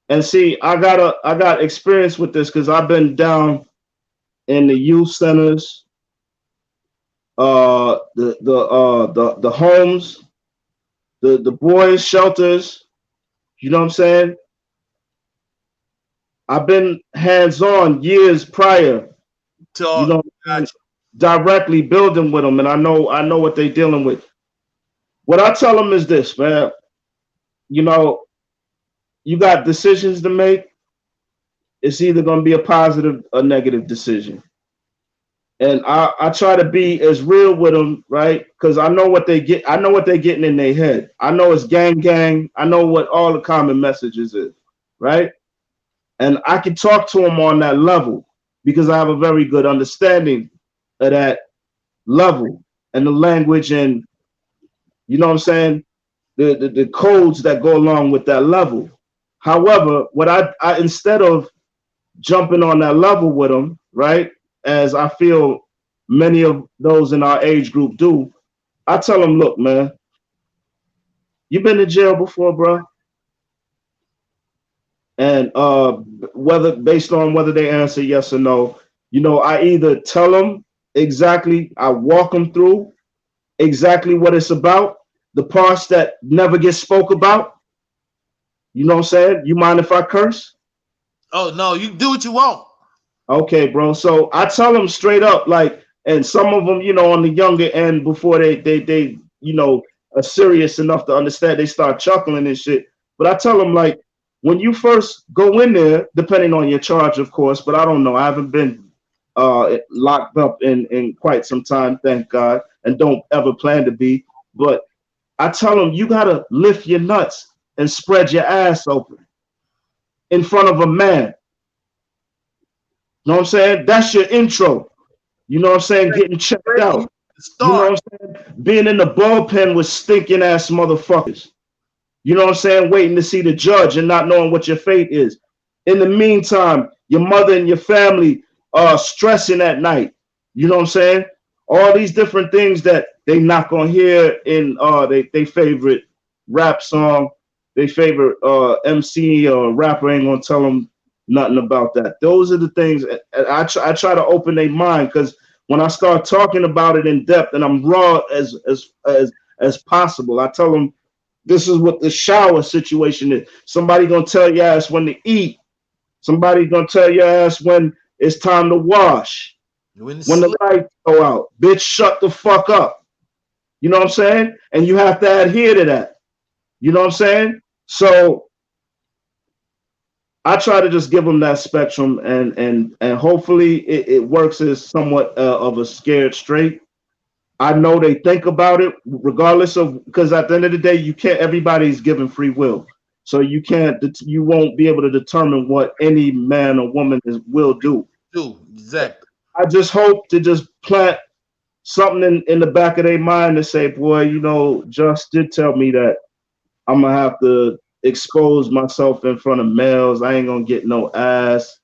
and see, I got experience with this because I've been down in the youth centers, the homes, the boys shelters. You know what I'm saying? I've been hands on years prior. You know, directly building with them, and I know what they're dealing with. What I tell them is this, man. You know, you got decisions to make. It's either going to be a positive or negative decision. And I try to be as real with them, right? Because I know what they get. I know what they're getting in their head. I know it's gang. I know what all the common messages is, right? And I can talk to them on that level because I have a very good understanding of that level and the language and, you know what I'm saying, the codes that go along with that level. However, what I instead of jumping on that level with them, right, as I feel many of those in our age group do, I tell them, look, man, you been to jail before, bro? And whether based on whether they answer yes or no, you know, I either tell them exactly, I walk them through exactly what it's about, the parts that never get spoke about. You know what I'm saying? You mind if I curse? Oh no, you do what you want. Okay, bro. So I tell them straight up, like, and some of them, you know, on the younger end, before they you know, are serious enough to understand, they start chuckling and shit. But I tell them, like, when you first go in there, depending on your charge, of course, but I don't know, I haven't been locked up in quite some time, thank God, and don't ever plan to be. But I tell them, you gotta lift your nuts and spread your ass open in front of a man. You know what I'm saying? That's your intro. You know what I'm saying? Getting checked out. You know what I'm saying? Being in the bullpen with stinking ass motherfuckers. You know what I'm saying? Waiting to see the judge and not knowing what your fate is. In the meantime, your mother and your family are stressing at night. You know what I'm saying? All these different things that they not gonna hear in they favorite rap song, they favorite MC or rapper ain't gonna tell them nothing about that. Those are the things I try to open their mind, because when I start talking about it in depth and I'm raw as possible, I tell them this is what the shower situation is. Somebody gonna tell your ass when to eat. Somebody gonna tell your ass when it's time to wash. When the lights go out, bitch, shut the fuck up. You know what I'm saying? And you have to adhere to that. You know what I'm saying? So I try to just give them that spectrum, and hopefully it works as somewhat of a scared straight. I know they think about it regardless of, because at the end of the day, you can't, everybody's given free will. So you won't be able to determine what any man or woman will do. Exactly. I just hope to just plant something in the back of their mind to say, boy, you know, Just did tell me that I'm gonna have to expose myself in front of males. I ain't gonna get no ass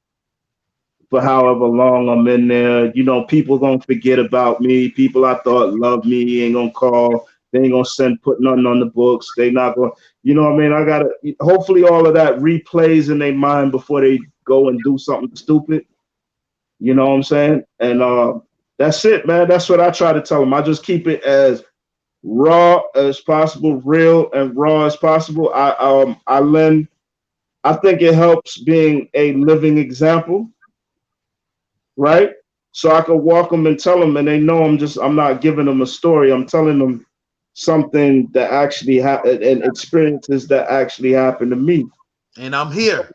for however long I'm in there. You know, people gonna forget about me. People I thought loved me ain't gonna call. They ain't gonna put nothing on the books. They not gonna, you know what I mean? I gotta, hopefully all of that replays in their mind before they go and do something stupid. You know what I'm saying? And that's it, man. That's what I try to tell them. I just keep it as raw as possible, real and raw as possible. I think it helps being a living example, right? So I could walk them and tell them, and they know I'm not giving them a story. I'm telling them something that actually happened and experiences that actually happened to me. And I'm here.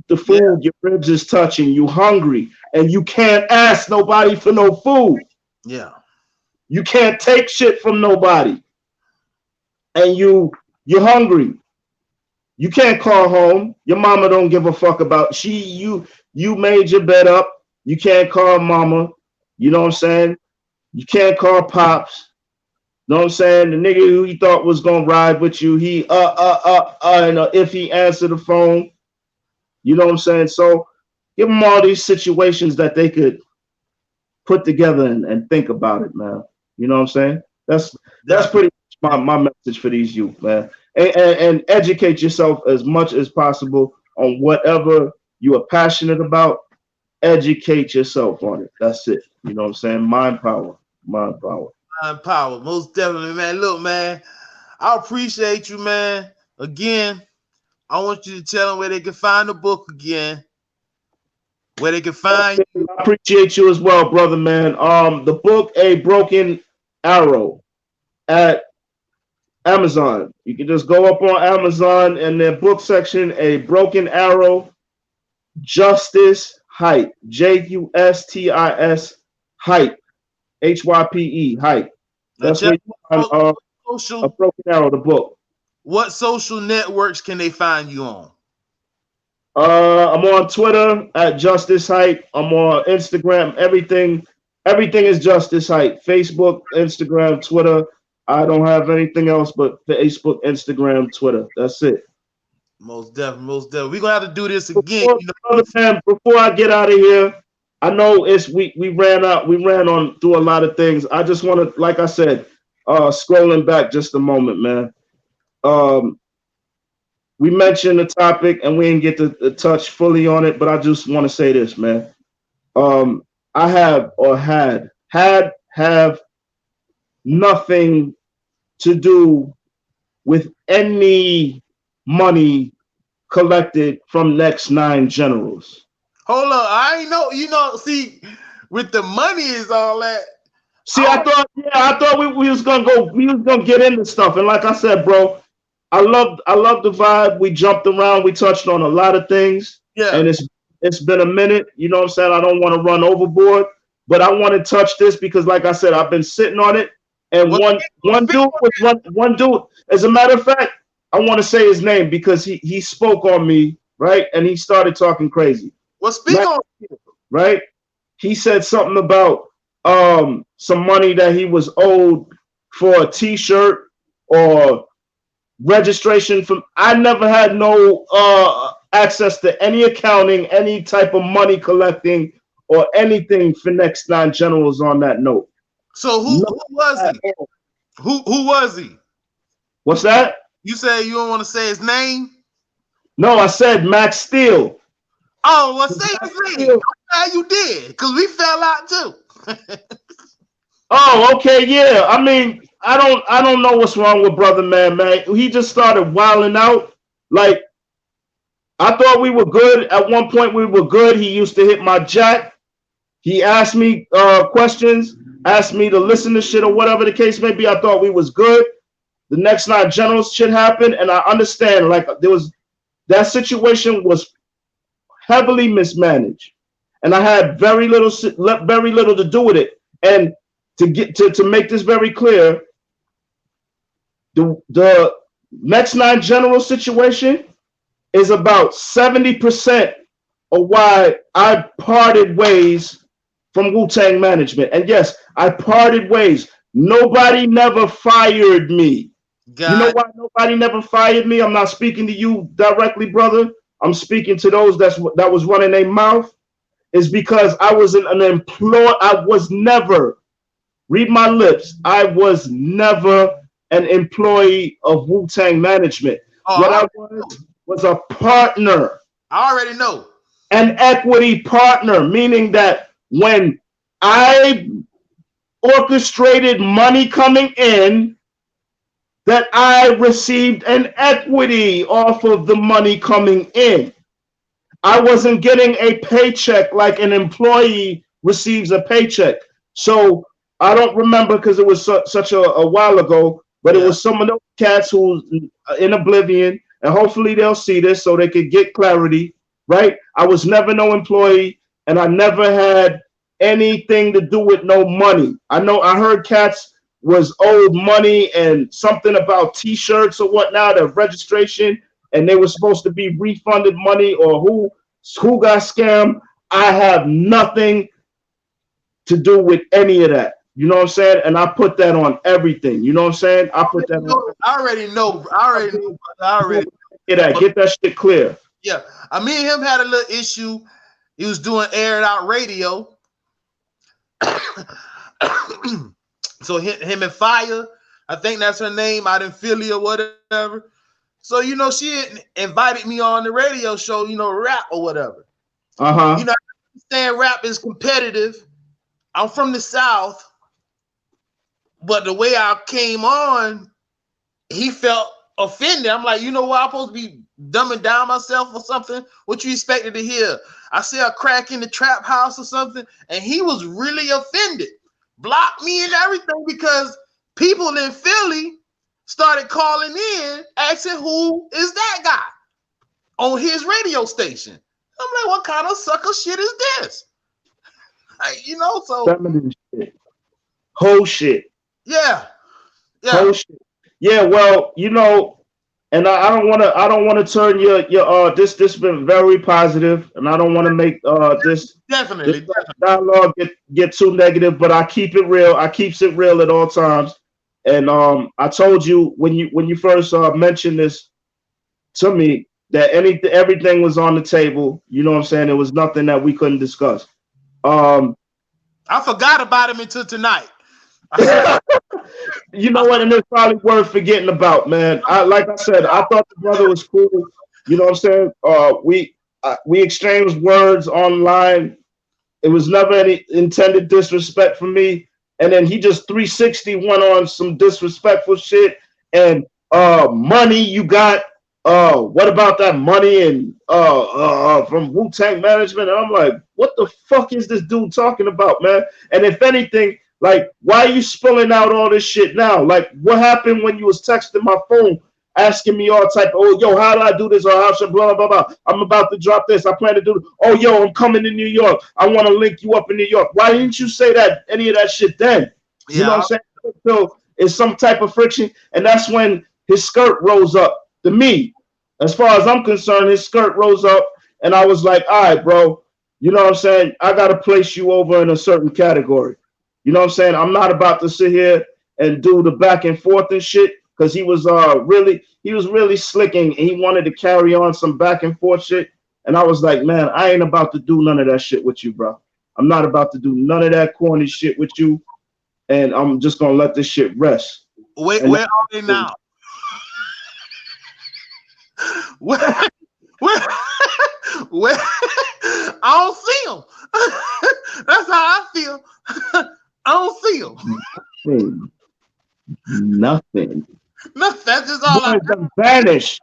The food, your ribs is touching, you hungry, and you can't ask nobody for no food. Yeah. You can't take shit from nobody. And you're hungry. You can't call home. Your mama don't give a fuck about you you made your bed up. You can't call mama. You know what I'm saying? You can't call pops. You know what I'm saying? The nigga who he thought was gonna ride with you, he and if he answered the phone, you know what I'm saying? So give them all these situations that they could put together and think about it, man. You know what I'm saying? That's pretty much my message for these youth, man. And educate yourself as much as possible on whatever you are passionate about. Educate yourself on it. That's it. You know what I'm saying? Mind power. Mind power. Mind power. Most definitely, man. Look, man, I appreciate you, man. Again, I want you to tell them where they can find the book again. Where they can find you. I appreciate you as well, brother, man. The book, A Broken Arrow, at Amazon. You can just go up on Amazon and their book section, A Broken Arrow, Justis Hype, Justis Hype, HYPE Hype. That's where you find A Broken Arrow, the book. What social networks can they find you on? I'm on Twitter at Justis Hype. I'm on Instagram. Everything is Justis Hype. Facebook, Instagram, Twitter. I don't have anything else but Facebook, Instagram, Twitter. That's it. Most definitely, most definitely. We're gonna have to do this again. Before I get out of here, I know we ran on through a lot of things. I just want to, like I said, scrolling back just a moment, man. We mentioned the topic and we didn't get to touch fully on it, but I just want to say this, man. I have or had nothing to do with any money collected from Next 9 generals. Hold up, I ain't know. See, with the money is all that. See, I thought we was gonna get into stuff, and like I said, bro, I love the vibe. We jumped around, we touched on a lot of things, and it's been a minute. You know what I'm saying? I don't want to run overboard, but I want to touch this because, like I said, I've been sitting on it, and one dude. As a matter of fact, I want to say his name because he spoke on me, right, and he started talking crazy. Well, speak on it. Right? He said something about some money that he was owed for a T-shirt or registration from. I never had no access to any accounting, any type of money collecting, or anything for Next 9 generals on that note. So who was he? Who was he? What's that? You said you don't want to say his name? No, I said Max Steel. Oh, well, say his name. I'm glad you did, because we fell out too. Oh, okay, yeah. I mean, I don't know what's wrong with brother man. He just started wilding out. Like, I thought we were good. At one point we were good. He used to hit my jack. He asked me questions, asked me to listen to shit or whatever the case may be. I thought we was good. The Next 9 generals shit happened, and I understand, like, that situation was heavily mismanaged, and I had very little to do with it. And to make this very clear, the Next 9 general situation is about 70% of why I parted ways from Wu-Tang management. And yes, I parted ways. Nobody never fired me. You know why nobody never fired me? I'm not speaking to you directly, brother. I'm speaking to those that was running their mouth. Is because I was an employee. I was never, read my lips, I was never an employee of Wu-Tang management. What I was a partner. I already know. An equity partner, meaning that when I orchestrated money coming in, that I received an equity off of the money coming in. I wasn't getting a paycheck like an employee receives a paycheck. So I don't remember because it was such a while ago, but it was some of those cats who's in oblivion, and hopefully they'll see this so they could get clarity, right? I was never no employee, and I never had anything to do with no money. I heard cats was owed money and something about T-shirts or whatnot, of registration, and they were supposed to be refunded money, or who got scammed. I have nothing to do with any of that. You know what I'm saying? And I put that on everything. You know what I'm saying? I put that on. I already know. Get that shit clear. Yeah. Me and him had a little issue. He was doing aired out radio. So him and Fire, I think that's her name, out in Philly or whatever. So, she invited me on the radio show, rap or whatever. Uh-huh. I understand rap is competitive. I'm from the South, but the way I came on, he felt offended. I'm like, what? I'm supposed to be dumbing down myself or something? What you expected to hear? I see a crack in the trap house or something, and he was really offended. Blocked me and everything because people in Philly started calling in asking who is that guy on his radio station. I'm like, what kind of sucker shit is this? So feminine shit. Whole shit. Yeah. Whole shit. Yeah, well, and I don't want to turn your this been very positive, and I don't want to make this dialogue get too negative, but I keep it real. I keeps it real at all times. And I told you when you first mentioned this to me that everything was on the table. You know what I'm saying? There was nothing that we couldn't discuss. I forgot about him until tonight. You know what? And it's probably worth forgetting about, man. Like I said, I thought the brother was cool. You know what I'm saying? We exchanged words online. It was never any intended disrespect from me. And then he just 360 went on some disrespectful shit. And money you got. What about that money and from Wu-Tang management? And I'm like, what the fuck is this dude talking about, man? And if anything, like, why are you spilling out all this shit now? Like, what happened when you was texting my phone, asking me all type of, oh, yo, how do I do this? Or how should blah, blah, blah. I'm about to drop this. I plan to do, oh, yo, I'm coming to New York. I want to link you up in New York. Why didn't you say any of that shit then? You know what I'm saying? So it's some type of friction. And that's when his skirt rose up. To me, as far as I'm concerned, his skirt rose up. And I was like, all right, bro, you know what I'm saying? I got to place you over in a certain category. You know what I'm saying? I'm not about to sit here and do the back and forth and shit, because he was really slicking and he wanted to carry on some back and forth shit. And I was like, man, I ain't about to do none of that shit with you, bro. I'm not about to do none of that corny shit with you. And I'm just going to let this shit rest. Where are they now? Where I don't see them. That's how I feel. I don't see them. Nothing. That's just all I vanish.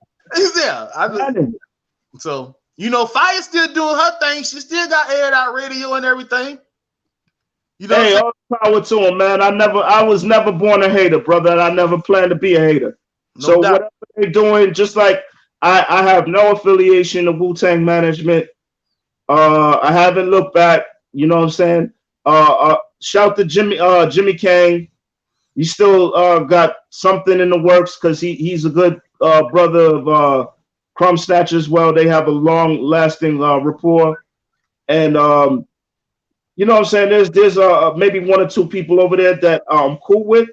Yeah, so Fire's still doing her thing. She still got aired out radio and everything. Hey, all power to him, man. I was never born a hater, brother, and I never planned to be a hater. So whatever they're doing, just like I have no affiliation to Wu-Tang management. I haven't looked back. You know what I'm saying? Shout to Jimmy Kane. He still got something in the works because he's a good brother of Crumb Snatcher as well. They have a long-lasting rapport. And you know what I'm saying? There's maybe one or two people over there that I'm cool with.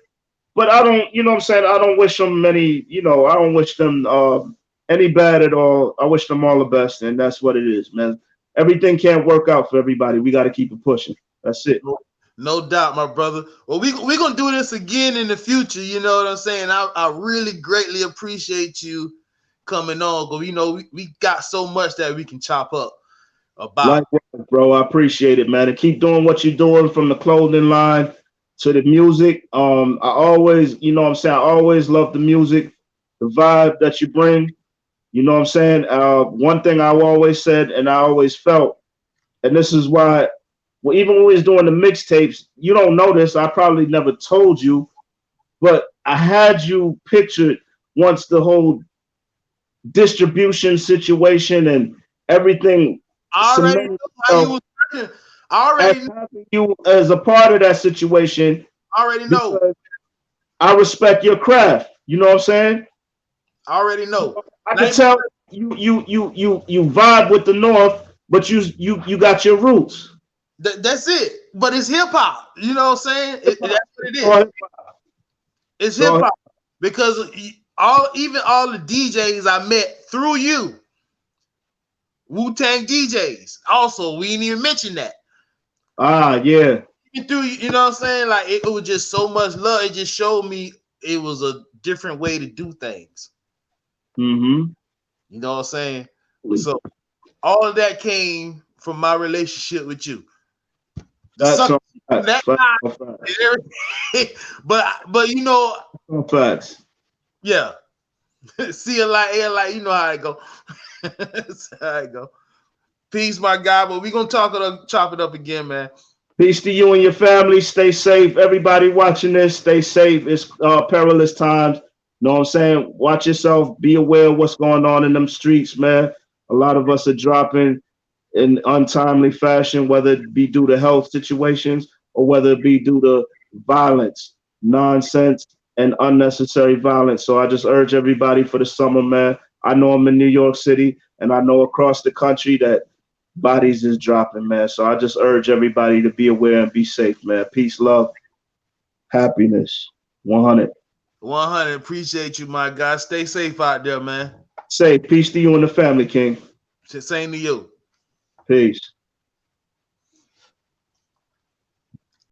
But I don't, you know what I'm saying? I don't wish them I don't wish them any bad at all. I wish them all the best, and that's what it is, man. Everything can't work out for everybody. We got to keep it pushing. That's it. No doubt, my brother. Well, we're going to do this again in the future. You know what I'm saying? I really greatly appreciate you coming on, because, we got so much that we can chop up about. Likewise, bro. I appreciate it, man. And keep doing what you're doing, from the clothing line to the music. I always, you know what I'm saying? I always love the music, the vibe that you bring. You know what I'm saying? One thing I've always said and I always felt, and this is why, well, even when we was doing the mixtapes, you don't know this, I probably never told you, but I had you pictured once the whole distribution situation and everything. I already know how you was working. I already know you as a part of that situation. I already know. I respect your craft. You know what I'm saying? I already know. I can tell you vibe with the North, but you got your roots. That's it. But it's hip hop. You know what I'm saying? That's what it is. It's hip hop because all the DJs I met through you, Wu-Tang DJs. Also, we didn't even mention that. Yeah. Through, you know what I'm saying? Like it was just so much love. It just showed me it was a different way to do things. Mm-hmm. You know what I'm saying? So all of that came from my relationship with you. That's but you know, facts. Yeah. See a lot, air like you know how it go. That's how it go. Peace, my guy. But we gonna chop it up again, man. Peace to you and your family. Stay safe. Everybody watching this, stay safe. It's perilous times. Know what I'm saying? Watch yourself. Be aware of what's going on in them streets, man. A lot of us are dropping in untimely fashion, whether it be due to health situations or whether it be due to violence, nonsense, and unnecessary violence. So I just urge everybody for the summer, man. I know I'm in New York City, and I know across the country that bodies is dropping, man. So I just urge everybody to be aware and be safe, man. Peace, love, happiness. 100. 100. Appreciate you, my guy. Stay safe out there, man. Say peace to you and the family, King. Same to you. Peace.